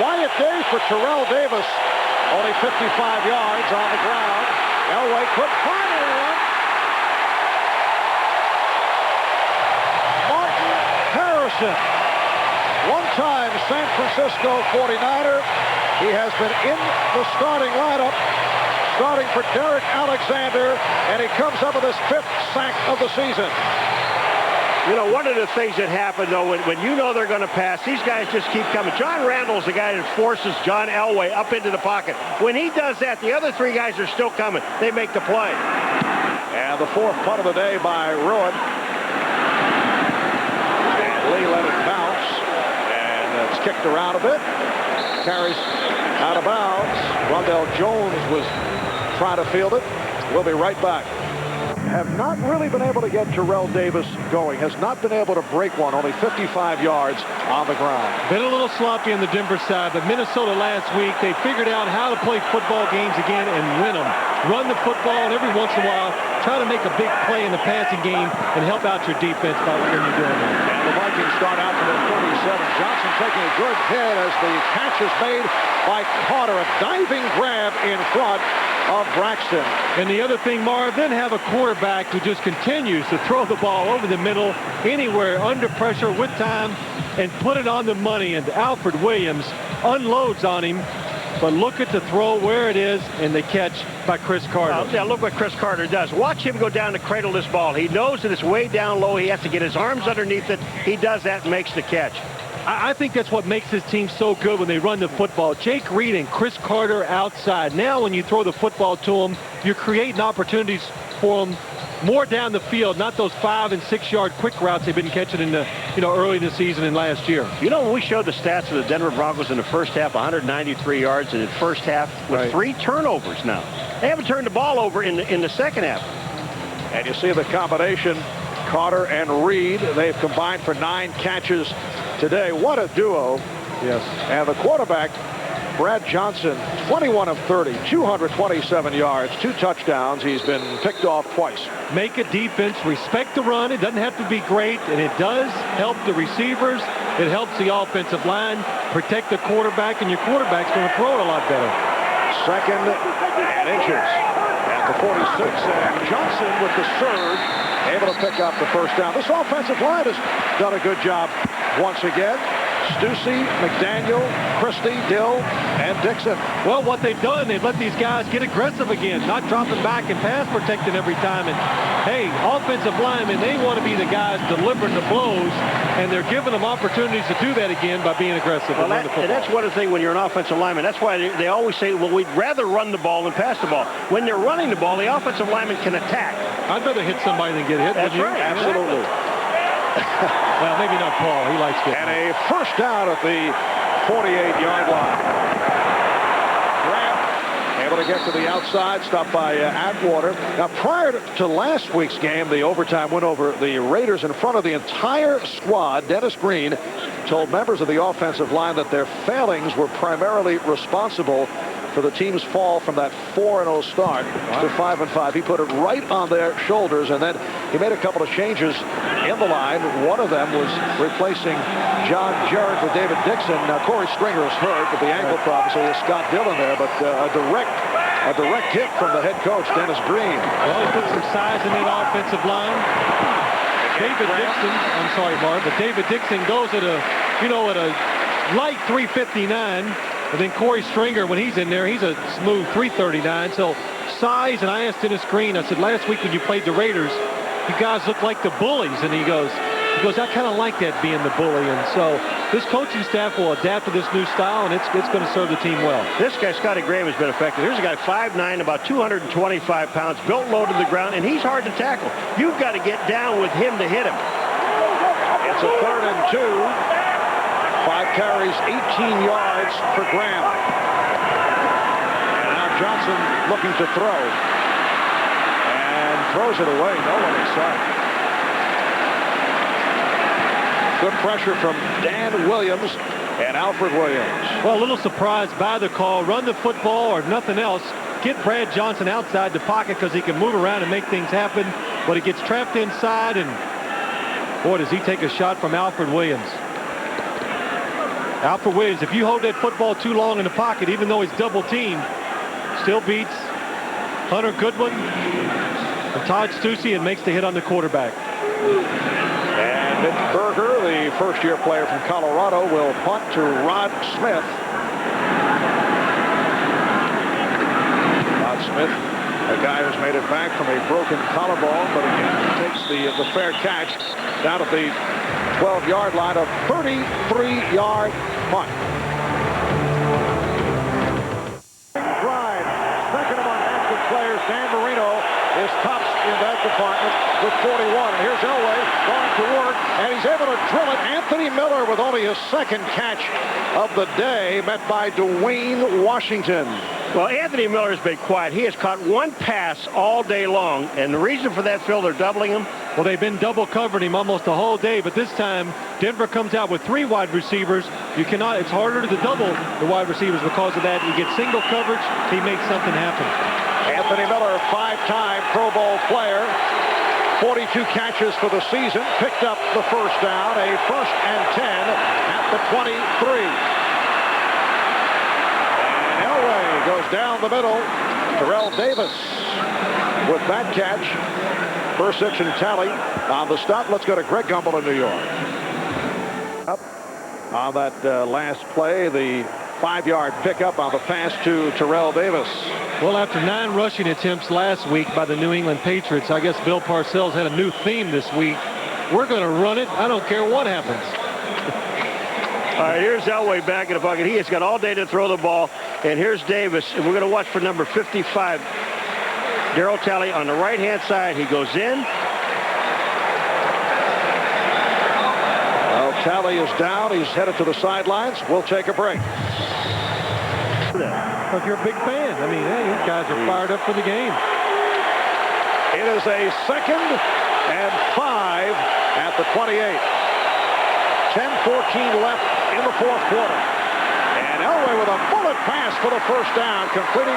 Quiet day for Terrell Davis. Only 55 yards on the ground. Elway could finally run. Martin Harrison, one-time San Francisco 49er. He has been in the starting lineup, starting for Derek Alexander, and he comes up with his 5th sack of the season. You know, one of the things that happen, though, when you know they're going to pass, these guys just keep coming. John Randall's the guy that forces John Elway up into the pocket. When he does that, the other 3 guys are still coming. They make the play. And the 4th punt of the day by Ruin. And Lee let it bounce. And it's kicked around a bit. Carries out of bounds. Rondell Jones was trying to field it. We'll be right back. Have not really been able to get Terrell Davis going. Has not been able to break one. Only 55 yards on the ground. Been a little sloppy on the Denver side, but Minnesota last week, they figured out how to play football games again and win them. Run the football, and every once in a while, try to make a big play in the passing game and help out your defense by when you're doing that. And the Vikings start out from the 37. Johnson taking a good hit as the catch is made by Carter. A diving grab in front of Braxton. And the other thing, Marv, then have a quarterback who just continues to throw the ball over the middle, anywhere, under pressure, with time, and put it on the money. And Alfred Williams unloads on him. But look at the throw where it is and the catch by Chris Carter. Yeah, look what Chris Carter does. Watch him go down to cradle this ball. He knows that it's way down low. He has to get his arms underneath it. He does that and makes the catch. I think that's what makes this team so good when they run the football. Jake Reed and Chris Carter outside. Now when you throw the football to them, you're creating opportunities for them more down the field, not those 5- and 6-yard quick routes they've been catching in the, early in the season and last year. You know, when we showed the stats of the Denver Broncos in the first half, 193 yards in the first half with 3 turnovers now. They haven't turned the ball over in the second half. And you see the combination, Carter and Reed. They've combined for 9 catches today. What a duo. Yes. And the quarterback, Brad Johnson, 21 of 30, 227 yards, 2 touchdowns. He's been picked off twice. Make a defense, respect the run. It doesn't have to be great, and it does help the receivers. It helps the offensive line protect the quarterback, and your quarterback's going to throw it a lot better. 2nd and inches at the 46, and Johnson with the surge, able to pick up the first down. This offensive line has done a good job once again. Stussy, McDaniel, Christie, Dill, and Dixon. Well, what they've done, they've let these guys get aggressive again, not dropping back and pass protecting every time. And, hey, offensive linemen, they want to be the guys delivering the blows, and they're giving them opportunities to do that again by being aggressive. Well, that's one of the things when you're an offensive lineman. That's why they always say, well, we'd rather run the ball than pass the ball. When they're running the ball, the offensive lineman can attack. I'd rather hit somebody than get hit. That's right. Absolutely. Well, maybe not Paul. He likes getting. And a first down at the 48-yard line. Graham able to get to the outside, stopped by Atwater. Now, prior to last week's game, the overtime win over the Raiders, in front of the entire squad, Dennis Green told members of the offensive line that their failings were primarily responsible for the team's fall from that 4-0 start to 5-5. He put it right on their shoulders, and then he made a couple of changes in the line. One of them was replacing John Jarrett with David Dixon. Now, Corey Stringer is hurt with the ankle problem, so he has Scott Dillon there, but a direct hit from the head coach, Dennis Green. Well, he put some size in that offensive line. David Dixon, I'm sorry, Marv, but David Dixon goes at a light 359. And then Corey Stringer, when he's in there, he's a smooth 339. So size, and I asked Dennis Green, I said, last week when you played the Raiders, you guys look like the bullies. And he goes, I kind of like that, being the bully. And so this coaching staff will adapt to this new style, and it's going to serve the team well. This guy, Scotty Graham, has been effective. Here's a guy 5'9", about 225 pounds, built low to the ground, and he's hard to tackle. You've got to get down with him to hit him. It's a 3rd and 2. 5 carries, 18 yards for Graham. And now Johnson looking to throw. And throws it away. No one in sight. Good pressure from Dan Williams and Alfred Williams. Well, a little surprised by the call. Run the football or nothing else. Get Brad Johnson outside the pocket because he can move around and make things happen. But he gets trapped inside, and boy, does he take a shot from Alfred Williams. Alfred Williams, if you hold that football too long in the pocket, even though he's double teamed, still beats Hunter Goodwin and Todd Stussy and makes the hit on the quarterback. And Mitch Berger, the first-year player from Colorado, will punt to Rod Smith. Rod Smith, a guy who's made it back from a broken collarbone, but again takes the fair catch down at the 12-yard line, a 33-yard punt. Drive, second among active players. Dan Marino is tops in that department with 41. And here's Elway going to work, and he's able to drill it. Anthony Miller with only his 2nd catch of the day, met by Dwayne Washington. Well, Anthony Miller has been quiet. He has caught 1 pass all day long, and the reason for that, Phil, they're doubling him. Well, they've been double covering him almost the whole day, but this time Denver comes out with 3 wide receivers. It's harder to double the wide receivers because of that. You get single coverage, he makes something happen. Anthony Miller, 5-time Pro Bowl player, 42 catches for the season, picked up the first down, a 1st and 10 at the 23. Goes down the middle. Terrell Davis with that catch. Bursich and Talley on the stop. Let's go to Greg Gumbel in New York. Up on that last play, the 5-yard pickup on the pass to Terrell Davis. Well, after 9 rushing attempts last week by the New England Patriots, I guess Bill Parcells had a new theme this week. We're going to run it. I don't care what happens. All right, here's Elway back in the pocket. He has got all day to throw the ball. And here's Davis, and we're going to watch for number 55, Darryl Talley on the right-hand side. He goes in. Well, Talley is down. He's headed to the sidelines. We'll take a break. Because you're a big fan. I mean, hey, these guys are fired up for the game. It is a 2nd and 5 at the 28. 10-14 left in the 4th quarter. And Elway with a bullet pass for the first down, completing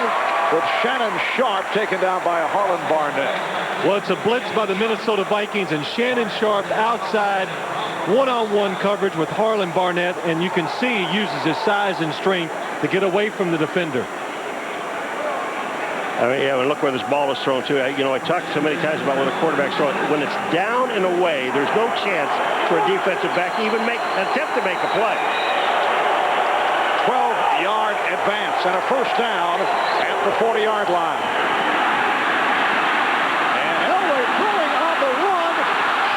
with Shannon Sharp taken down by Harlan Barnett. Well, it's a blitz by the Minnesota Vikings, and Shannon Sharp outside one-on-one coverage with Harlan Barnett, and you can see he uses his size and strength to get away from the defender. I mean, yeah, look where this ball is thrown to. You know, I talked so many times about when the quarterback's throwing. When it's down and away, there's no chance for a defensive back to even attempt to make a play. 12-yard advance and a first down at the 40-yard line. And Elway throwing on the run.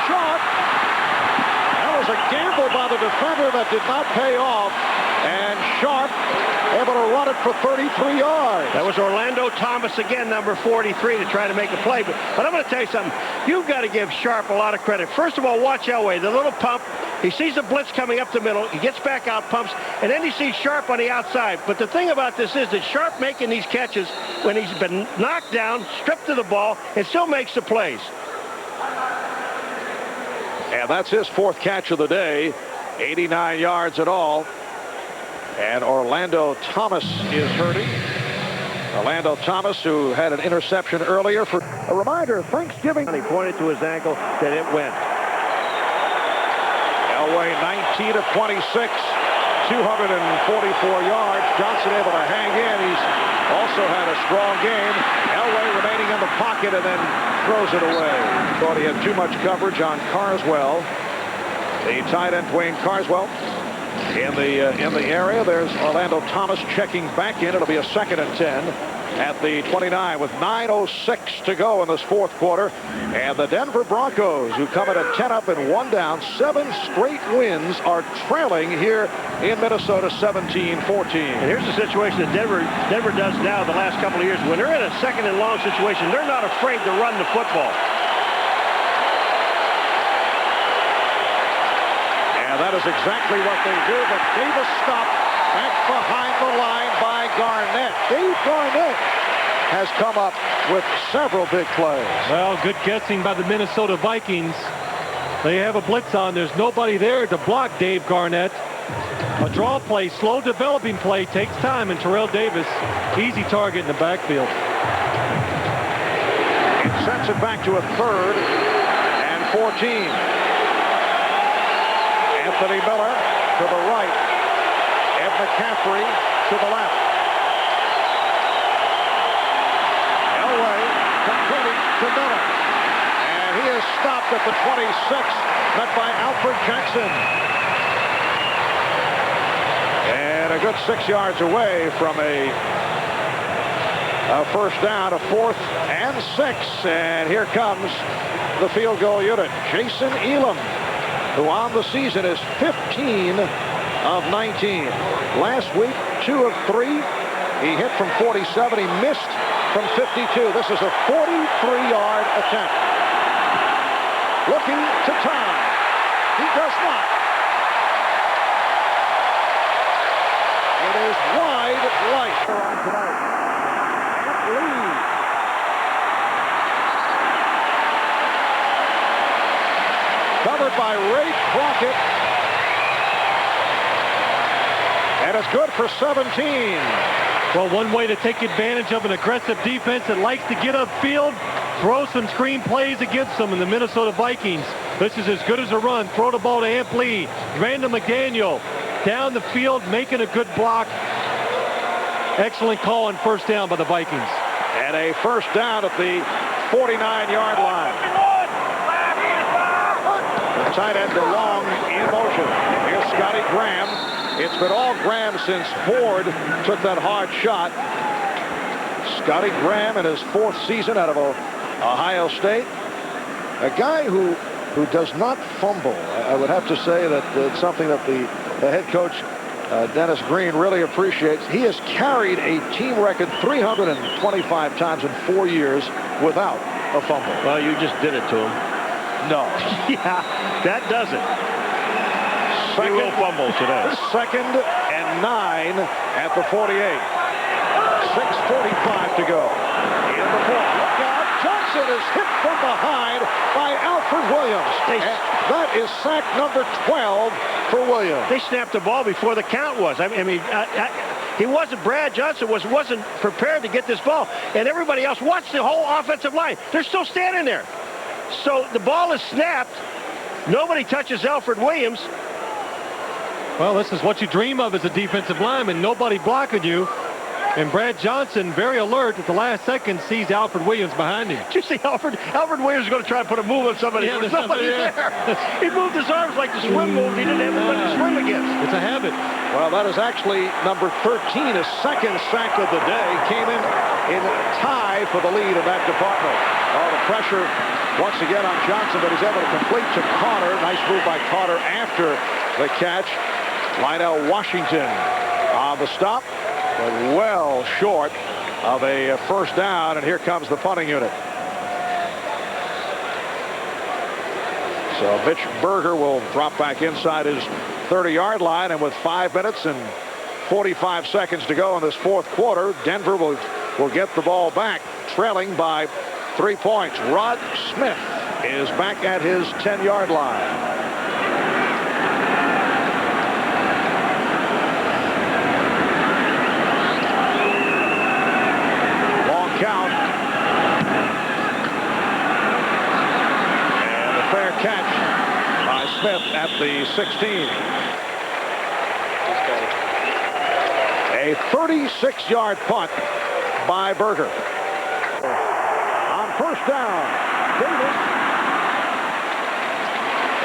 Sharp. That was a gamble by the defender that did not pay off. And Sharp able to run it for 33 yards. That was Orlando Thomas again, number 43, to try to make a play. But I'm going to tell you something. You've got to give Sharp a lot of credit. First of all, watch Elway. The little pump. He sees the blitz coming up the middle. He gets back out, pumps, and then he sees Sharp on the outside. But the thing about this is that Sharp making these catches when he's been knocked down, stripped of the ball, and still makes the plays. And that's his 4th catch of the day. 89 yards in all. And Orlando Thomas is hurting. Orlando Thomas, who had an interception earlier. For a reminder, Thanksgiving. He pointed to his ankle that it went. Elway 19 of 26, 244 yards. Johnson able to hang in. He's also had a strong game. Elway remaining in the pocket and then throws it away. Thought he had too much coverage on Carswell. The tight end Dwayne Carswell in the area. There's Orlando Thomas checking back in. It'll be a 2nd and 10 at the 29 with 9:06 to go in this 4th quarter. And the Denver Broncos, who come at a 10 up and 1 down, 7 straight wins, are trailing here in Minnesota 17-14. And here's the situation that Denver does now the last couple of years. When they're in a 2nd and long situation, they're not afraid to run the football. That is exactly what they do, but Davis stopped back behind the line by Garnett. Dave Garnett has come up with several big plays. Well, good guessing by the Minnesota Vikings. They have a blitz on. There's nobody there to block Dave Garnett. A draw play, slow developing play, takes time, and Terrell Davis, easy target in the backfield. It sends it back to a 3rd and 14. Anthony Miller to the right. Ed McCaffrey to the left. Elway completing to Miller. And he is stopped at the 26, met by Alfred Jackson. And a good 6 yards away from a first down, a 4th and 6. And here comes the field goal unit. Jason Elam, who on the season is 15 of 19. Last week, 2 of 3. He hit from 47. He missed from 52. This is a 43-yard attempt. Looking to tie. He does not. It is wide right tonight. Lee. Covered by Ray Crockett. And it's good for 17. Well, one way to take advantage of an aggressive defense that likes to get upfield, throw some screen plays against them in the Minnesota Vikings. This is as good as a run. Throw the ball to Amp Lee. Randall McDaniel down the field, making a good block. Excellent call on first down by the Vikings. And a first down at the 49-yard line. The tight end DeLong in motion. Here's Scotty Graham. It's been all Graham since Ford took that hard shot. Scotty Graham in his 4th season out of Ohio State. A guy who does not fumble. I would have to say that it's something that the head coach, Dennis Green, really appreciates. He has carried a team record 325 times in 4 years without a fumble. Well, you just did it to him. No. Yeah, that does it. Second fumble today. 2nd and 9 at the 48. 6:45 to go in the fourth. Look out. Johnson is hit from behind by Alfred Williams. And that is sack number 12 for Williams. They snapped the ball before the count was. He wasn't, Brad Johnson wasn't prepared to get this ball. And everybody else, watch the whole offensive line. They're still standing there. So the ball is snapped. Nobody touches Alfred Williams. Well, this is what you dream of as a defensive lineman. Nobody blocking you. And Brad Johnson, very alert at the last second, sees Alfred Williams behind him. Did you see Alfred Williams is going to try to put a move on somebody? Yeah, There's nobody there. He moved his arms like the swim move. He didn't have anybody to swim against. It's a habit. Well, that is actually number 13, his second sack of the day. Came in tie for the lead in that department. Oh, the pressure once again on Johnson, but he's able to complete to Carter. Nice move by Carter after the catch. Lionel Washington on the stop, but well short of a first down, and here comes the punting unit. So Mitch Berger will drop back inside his 30-yard line, and with 5 minutes and 45 seconds to go in this fourth quarter, Denver will get the ball back, trailing by 3 points. Rod Smith is back at his 10-yard line. Count. And a fair catch by Smith at the 16. A 36-yard punt by Berger. On first down, Davis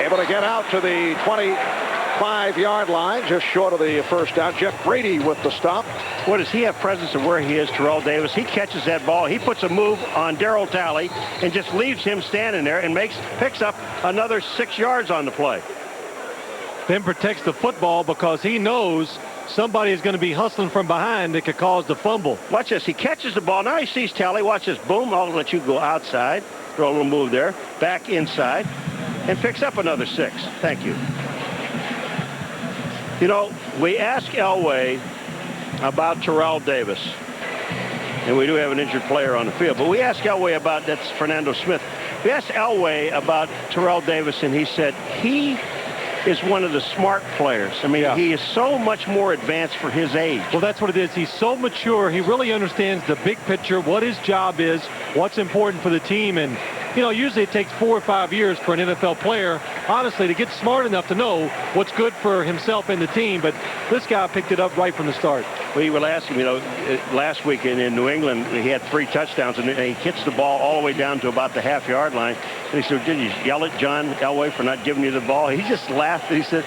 able to get out to the 25-yard line, just short of the first down. Jeff Brady with the stop. What does he have presence of where he is, Terrell Davis? He catches that ball. He puts a move on Darryl Talley and just leaves him standing there and picks up another 6 yards on the play. Then protects the football because he knows somebody is going to be hustling from behind that could cause the fumble. Watch this. He catches the ball. Now he sees Talley. Watch this. Boom. I'll let you go outside. Throw a little move there. Back inside. And picks up another 6. Thank you. You know, we asked Elway about Terrell Davis, and we do have an injured player on the field, but we asked Elway about, that's Fernando Smith. We asked Elway about Terrell Davis, and he said he is one of the smart players. I mean, he is so much more advanced for his age. Well, that's what it is. He's so mature. He really understands the big picture, what his job is, what's important for the team. And, you know, usually it takes 4 or 5 years for an NFL player, honestly, to get smart enough to know what's good for himself and the team. But this guy picked it up right from the start. We will ask him, you know, last week in New England, he had 3 touchdowns, and he hits the ball all the way down to about the half-yard line. And he said, did you yell at John Elway for not giving you the ball? He just laughed. He said,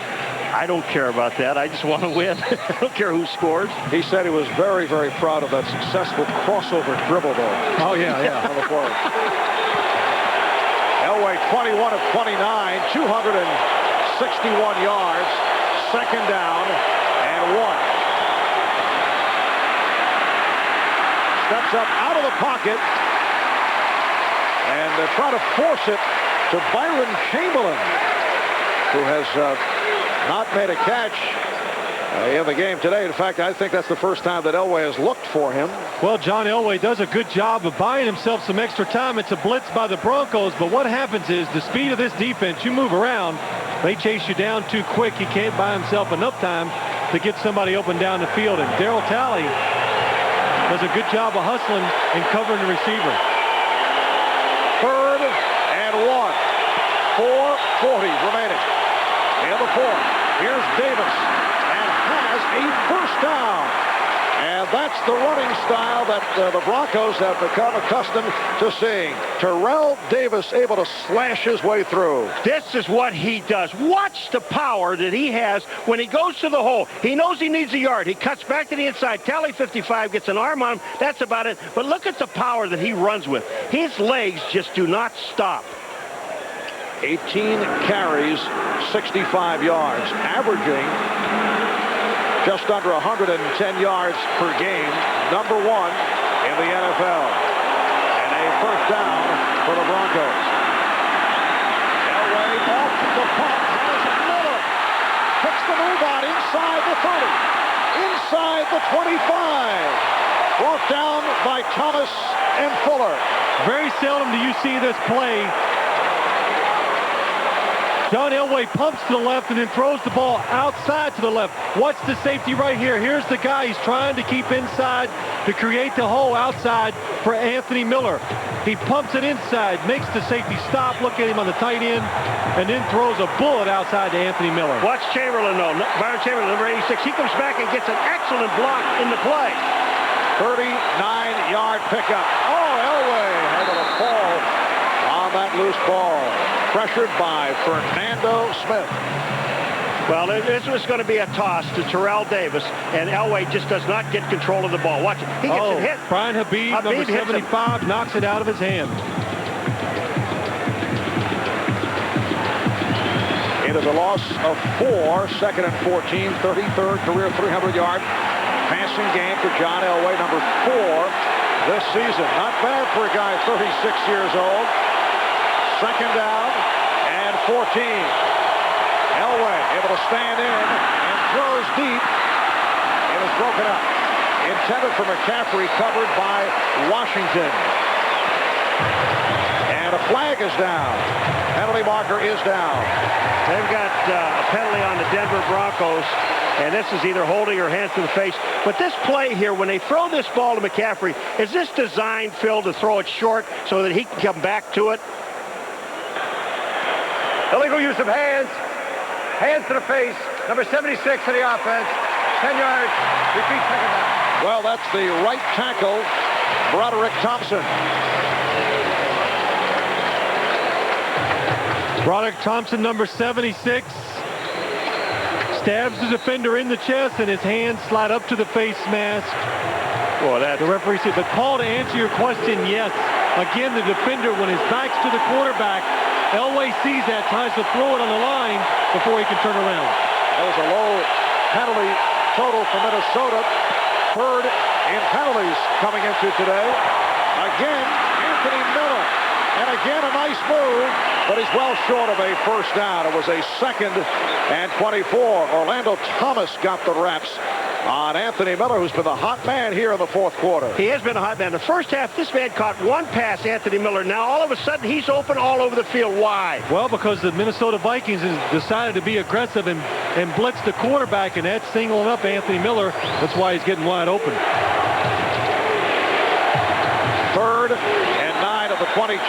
I don't care about that. I just want to win. I don't care who scores. He said he was very, very proud of that successful crossover dribble, though. Oh, yeah. On the forward. Elway, 21 of 29, 261 yards, second down and 1. Steps up out of the pocket and try to force it to Byron Chamberlain, who has not made a catch in the game today. In fact, I think that's the first time that Elway has looked for him. Well, John Elway does a good job of buying himself some extra time. It's a blitz by the Broncos, but what happens is the speed of this defense, you move around, they chase you down too quick. He can't buy himself enough time to get somebody open down the field, and Darryl Talley does a good job of hustling and covering the receiver. Third and 1. 4:40 remaining in the fourth. Here's Davis and has a first down. And that's the running style that the Broncos have become accustomed to seeing. Terrell Davis able to slash his way through. This is what he does. Watch the power that he has when he goes to the hole. He knows he needs a yard. He cuts back to the inside. Tally 55 gets an arm on him. That's about it. But look at the power that he runs with. His legs just do not stop. 18 carries, 65 yards, averaging just under 110 yards per game, number 1 in the NFL. And a first down for the Broncos. Elway off the punt, has Miller. Puts the move on inside the 30, inside the 25. brought down by Thomas and Fuller. Very seldom do you see this play. John Elway pumps to the left and then throws the ball outside to the left. Watch the safety right here. Here's the guy he's trying to keep inside to create the hole outside for Anthony Miller. He pumps it inside, makes the safety stop, look at him on the tight end, and then throws a bullet outside to Anthony Miller. Watch Chamberlain, though. Byron Chamberlain, number 86. He comes back and gets an excellent block in the play. 39-yard pickup. Oh, Elway able to fall on that loose ball. Pressured by Fernando Smith. Well, this was going to be a toss to Terrell Davis, and Elway just does not get control of the ball. Watch it. He gets it hit. Brian Habib, number 75, knocks it out of his hand. It is a loss of 4, 2nd and 14, 33rd career 300-yard passing game for John Elway, number 4 this season. Not bad for a guy 36 years old. 2nd down and 14. Elway able to stand in and throws deep. It is broken up. Intended for McCaffrey, covered by Washington. And a flag is down. Penalty marker is down. They've got a penalty on the Denver Broncos, and this is either holding or hands to the face. But this play here, when they throw this ball to McCaffrey, is this designed, Phil, to throw it short so that he can come back to it? Illegal use of hands. Hands to the face. Number 76 of the offense. 10 yards. Repeat, 2nd down. Well, that's the right tackle, Broderick Thompson. Broderick Thompson, number 76, stabs the defender in the chest, and his hands slide up to the face mask. Well, that the referee said, but Paul, to answer your question, yes. Again, the defender, when his back's to the quarterback, Elway sees that, tries to throw it on the line before he can turn around. That was a low penalty total for Minnesota. 3rd in penalties coming into today. Again, Anthony Miller. And again, a nice move, but he's well short of a first down. It was a 2nd and 24. Orlando Thomas got the reps on Anthony Miller, who's been the hot man here in the 4th quarter. He has been a hot man. The first half, this man caught one pass, Anthony Miller. Now, all of a sudden, he's open all over the field. Why? Well, because the Minnesota Vikings has decided to be aggressive and blitz the quarterback, and that's singling up Anthony Miller. That's why he's getting wide open. 3rd and 9 of the 22.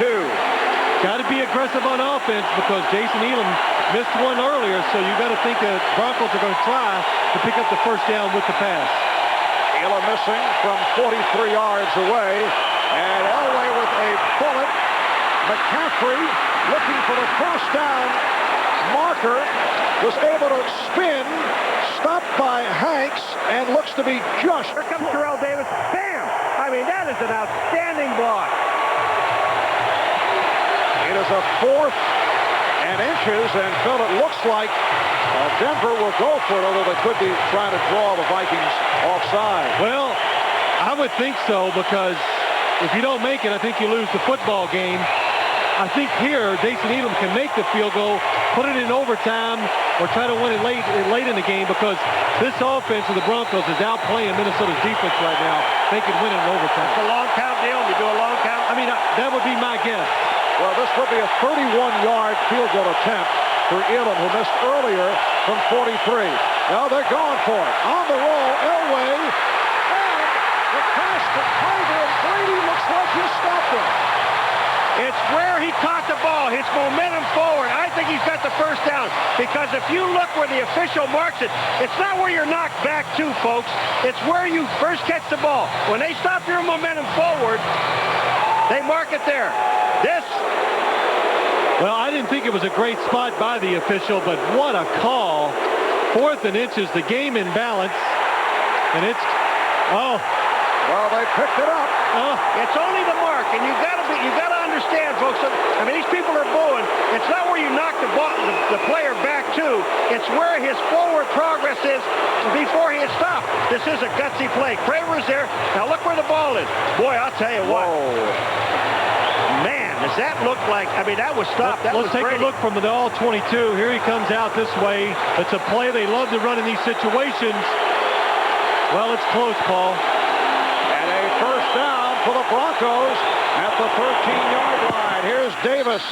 Got to be aggressive on offense because Jason Elam missed one earlier, so you got to think the Broncos are going to try to pick up the first down with the pass. Elam missing from 43 yards away, and Elway with a bullet. McCaffrey looking for the first down marker, was able to spin, stopped by Hanks, and looks to be just. Here comes Terrell Davis. Bam! I mean, that is an outstanding block. It is a 4th and inches, and Phil, it looks like Denver will go for it, although they could be trying to draw the Vikings offside. Well, I would think so, because if you don't make it, I think you lose the football game. I think here, Jason Elam can make the field goal, put it in overtime, or try to win it late in the game, because this offense of the Broncos is outplaying Minnesota's defense right now. They could win it in overtime. It's a long count deal. You do a long count. I mean, that would be my guess. Well, this would be a 31-yard field goal attempt for Elam, who missed earlier from 43. Now they're going for it. On the roll, Elway, and the pass to Tiger, and Brady looks like he stopped him. It's where he caught the ball, his momentum forward. I think he's got the first down, because if you look where the official marks it, it's not where you're knocked back to, folks. It's where you first catch the ball. When they stop your momentum forward, they mark it there. Well, I didn't think it was a great spot by the official, but what a call. 4th and inches, the game in balance. And it's, well, they picked it up. It's only the mark, and you gotta understand, folks. I mean, these people are booing. It's not where you knock the player back to. It's where his forward progress is before he is stopped. This is a gutsy play. Kramer's there. Now look where the ball is. Boy, I'll tell you what. Whoa. Man, does that look like, I mean, that was stopped. Let's take a look from the all-22. Here he comes out this way. It's a play they love to run in these situations. Well, it's close, Paul. And a first down for the Broncos at the 13-yard line. Here's Davis.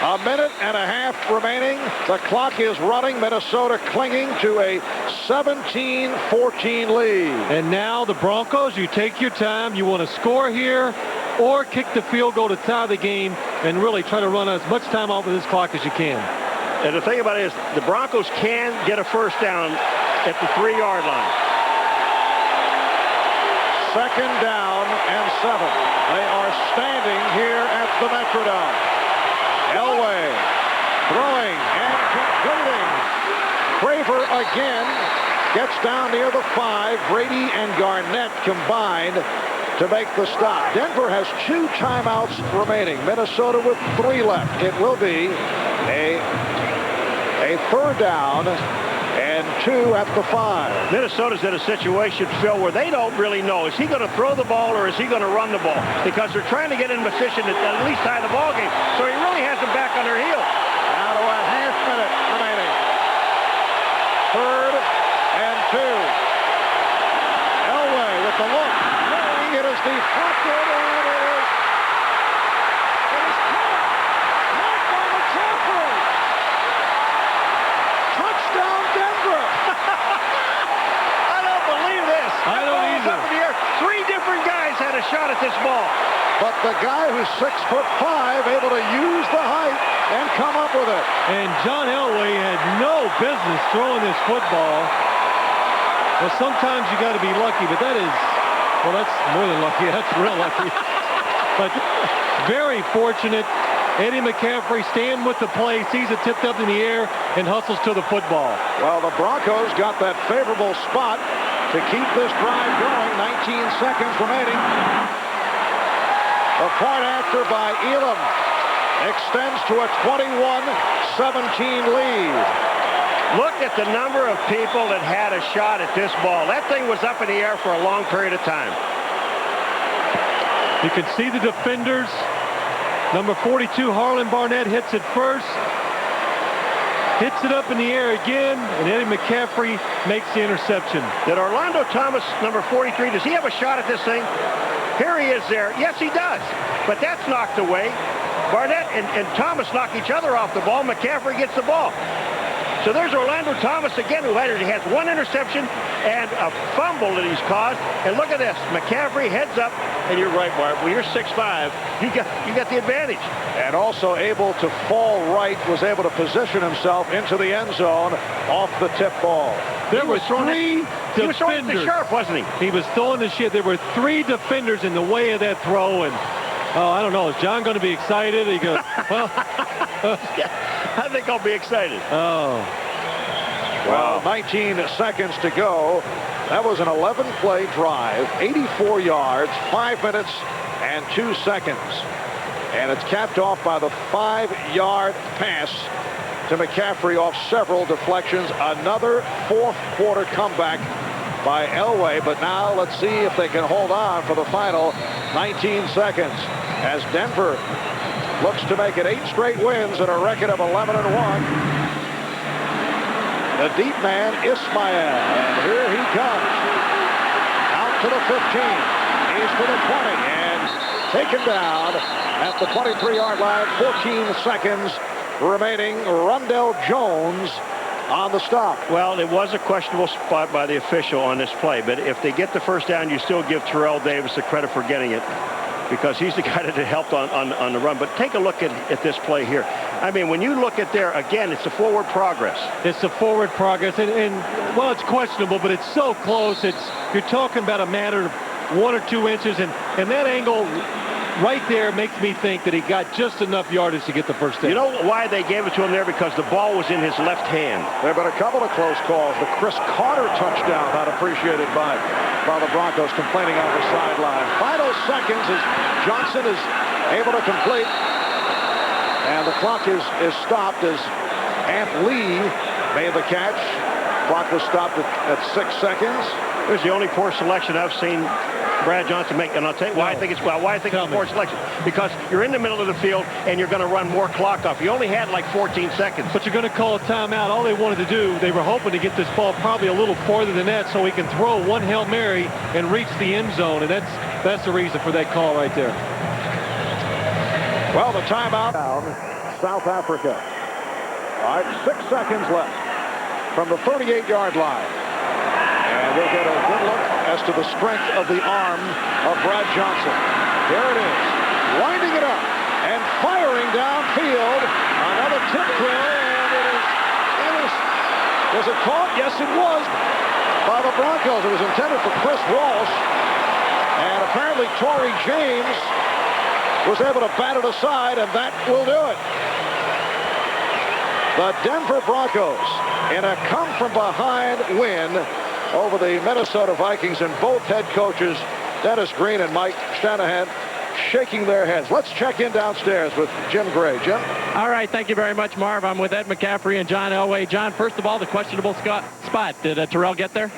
A minute and a half remaining. The clock is running. Minnesota clinging to a 17-14 lead. And now the Broncos, you take your time. You want to score here or kick the field goal to tie the game and really try to run as much time off of this clock as you can. And the thing about it is the Broncos can get a first down at the 3-yard line. Second down and 7. They are standing here at the Metrodome. Elway throwing and completing. Craver again gets down near the 5. Brady and Garnett combined to make the stop. Denver has 2 timeouts remaining. Minnesota with 3 left. It will be a third down and 2 at the 5. Minnesota's in a situation, Phil, where they don't really know. Is he going to throw the ball or is he going to run the ball? Because they're trying to get in position to at least tie the ball game. So he really has them back on their heels. Now to a half minute remaining. Third and 2. Elway with the look. It is deflected and it is caught. Caught by McCaffrey. Touchdown Denver. I don't believe this. I don't either. Up in the air. 3 different guys had a shot at this ball. But the guy who's 6'5", able to use the height and come up with it. And John Elway had no business throwing this football. Well, sometimes you got to be lucky, but that is, well, that's more than lucky. That's real lucky. But very fortunate. Eddie McCaffrey staying with the play, sees it tipped up in the air, and hustles to the football. Well, the Broncos got that favorable spot to keep this drive going. 19 seconds remaining. The point after by Elam extends to a 21-17 lead. Look at the number of people that had a shot at this ball. That thing was up in the air for a long period of time. You can see the defenders. Number 42, Harlan Barnett, hits it first. Hits it up in the air again, and Eddie McCaffrey makes the interception. Did Orlando Thomas, number 43, does he have a shot at this thing? Here he is there. Yes, he does. But that's knocked away. Barnett and Thomas knock each other off the ball. McCaffrey gets the ball. So there's Orlando Thomas again, who has 1 interception and a fumble that he's caused. And look at this. McCaffrey heads up, and you're right, Mark. When you're 6'5", you got the advantage. And also able to fall right, was able to position himself into the end zone off the tip ball. There were 3 He was throwing defenders. the sharp, wasn't he? He was throwing the shit. There were 3 defenders in the way of that throw, and oh, I don't know. Is John going to be excited? He goes, well, I think I'll be excited. oh. Well, 19 seconds to go. That was an 11-play drive, 84 yards, 5 minutes and 2 seconds. And it's capped off by the 5-yard pass to McCaffrey off several deflections. Another fourth-quarter comeback by Elway. But now let's see if they can hold on for the final 19 seconds as Denver looks to make it 8 straight wins and a record of 11-1. The deep man, Ismail, and here he comes. Out to the 15. He's to the 20 and taken down at the 23-yard line. 14 seconds remaining. Rondell Jones on the stop. Well, it was a questionable spot by the official on this play, but if they get the first down, you still give Terrell Davis the credit for getting it, because he's the guy that helped on the run. But take a look at this play here. I mean, when you look at there, again, it's a forward progress. It's a forward progress, and well, it's questionable, but it's so close. You're talking about a matter of 1 or 2 inches, and that angle right there makes me think that he got just enough yardage to get the first down. You know why they gave it to him there? Because the ball was in his left hand. There have been a couple of close calls. The Chris Carter touchdown, not appreciated by the Broncos, complaining on the sideline. Final seconds as Johnson is able to complete. And the clock is stopped as Amp Lee made the catch. Clock was stopped at 6 seconds. It was the only poor selection I've seen Brad Johnson make, and I'll tell you why I think it's a poor selection. Because you're in the middle of the field and you're going to run more clock off. You only had like 14 seconds. But you're going to call a timeout. All they wanted to do, they were hoping to get this ball probably a little farther than that so he can throw one Hail Mary and reach the end zone, and that's the reason for that call right there. Well, the timeout down, South Africa. All right, 6 seconds left from the 38-yard line. And we'll get a good look as to the strength of the arm of Brad Johnson. There it is, winding it up and firing downfield. Another tip throw, and it is, was it caught? Yes, it was, by the Broncos. It was intended for Chris Walsh, and apparently Torrey James was able to bat it aside, and that will do it. The Denver Broncos in a come-from-behind win over the Minnesota Vikings, and both head coaches, Dennis Green and Mike Shanahan, shaking their heads. Let's check in downstairs with Jim Gray. Jim? All right, thank you very much, Marv. I'm with Ed McCaffrey and John Elway. John, first of all, the questionable spot. Did Terrell get there?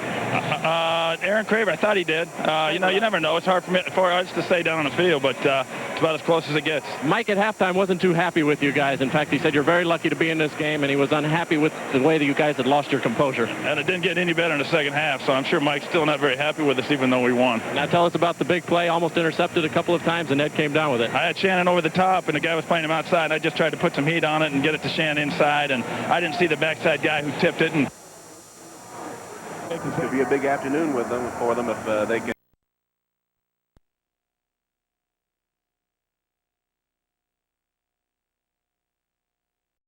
Aaron Craver, I thought he did. You know, you never know. It's hard for us to stay down on the field, but it's about as close as it gets. Mike at halftime wasn't too happy with you guys. In fact, he said you're very lucky to be in this game, and he was unhappy with the way that you guys had lost your composure. And it didn't get any better in the second half, so I'm sure Mike's still not very happy with us, even though we won. Now tell us about the big play, almost intercepted a couple of times, and Ed came down with it. I had Shannon over the top, and the guy was playing him outside. I just tried to put some heat on it and get it to Shannon inside, and I didn't see the backside guy who tipped it. And it could be a big afternoon with them for them if they can.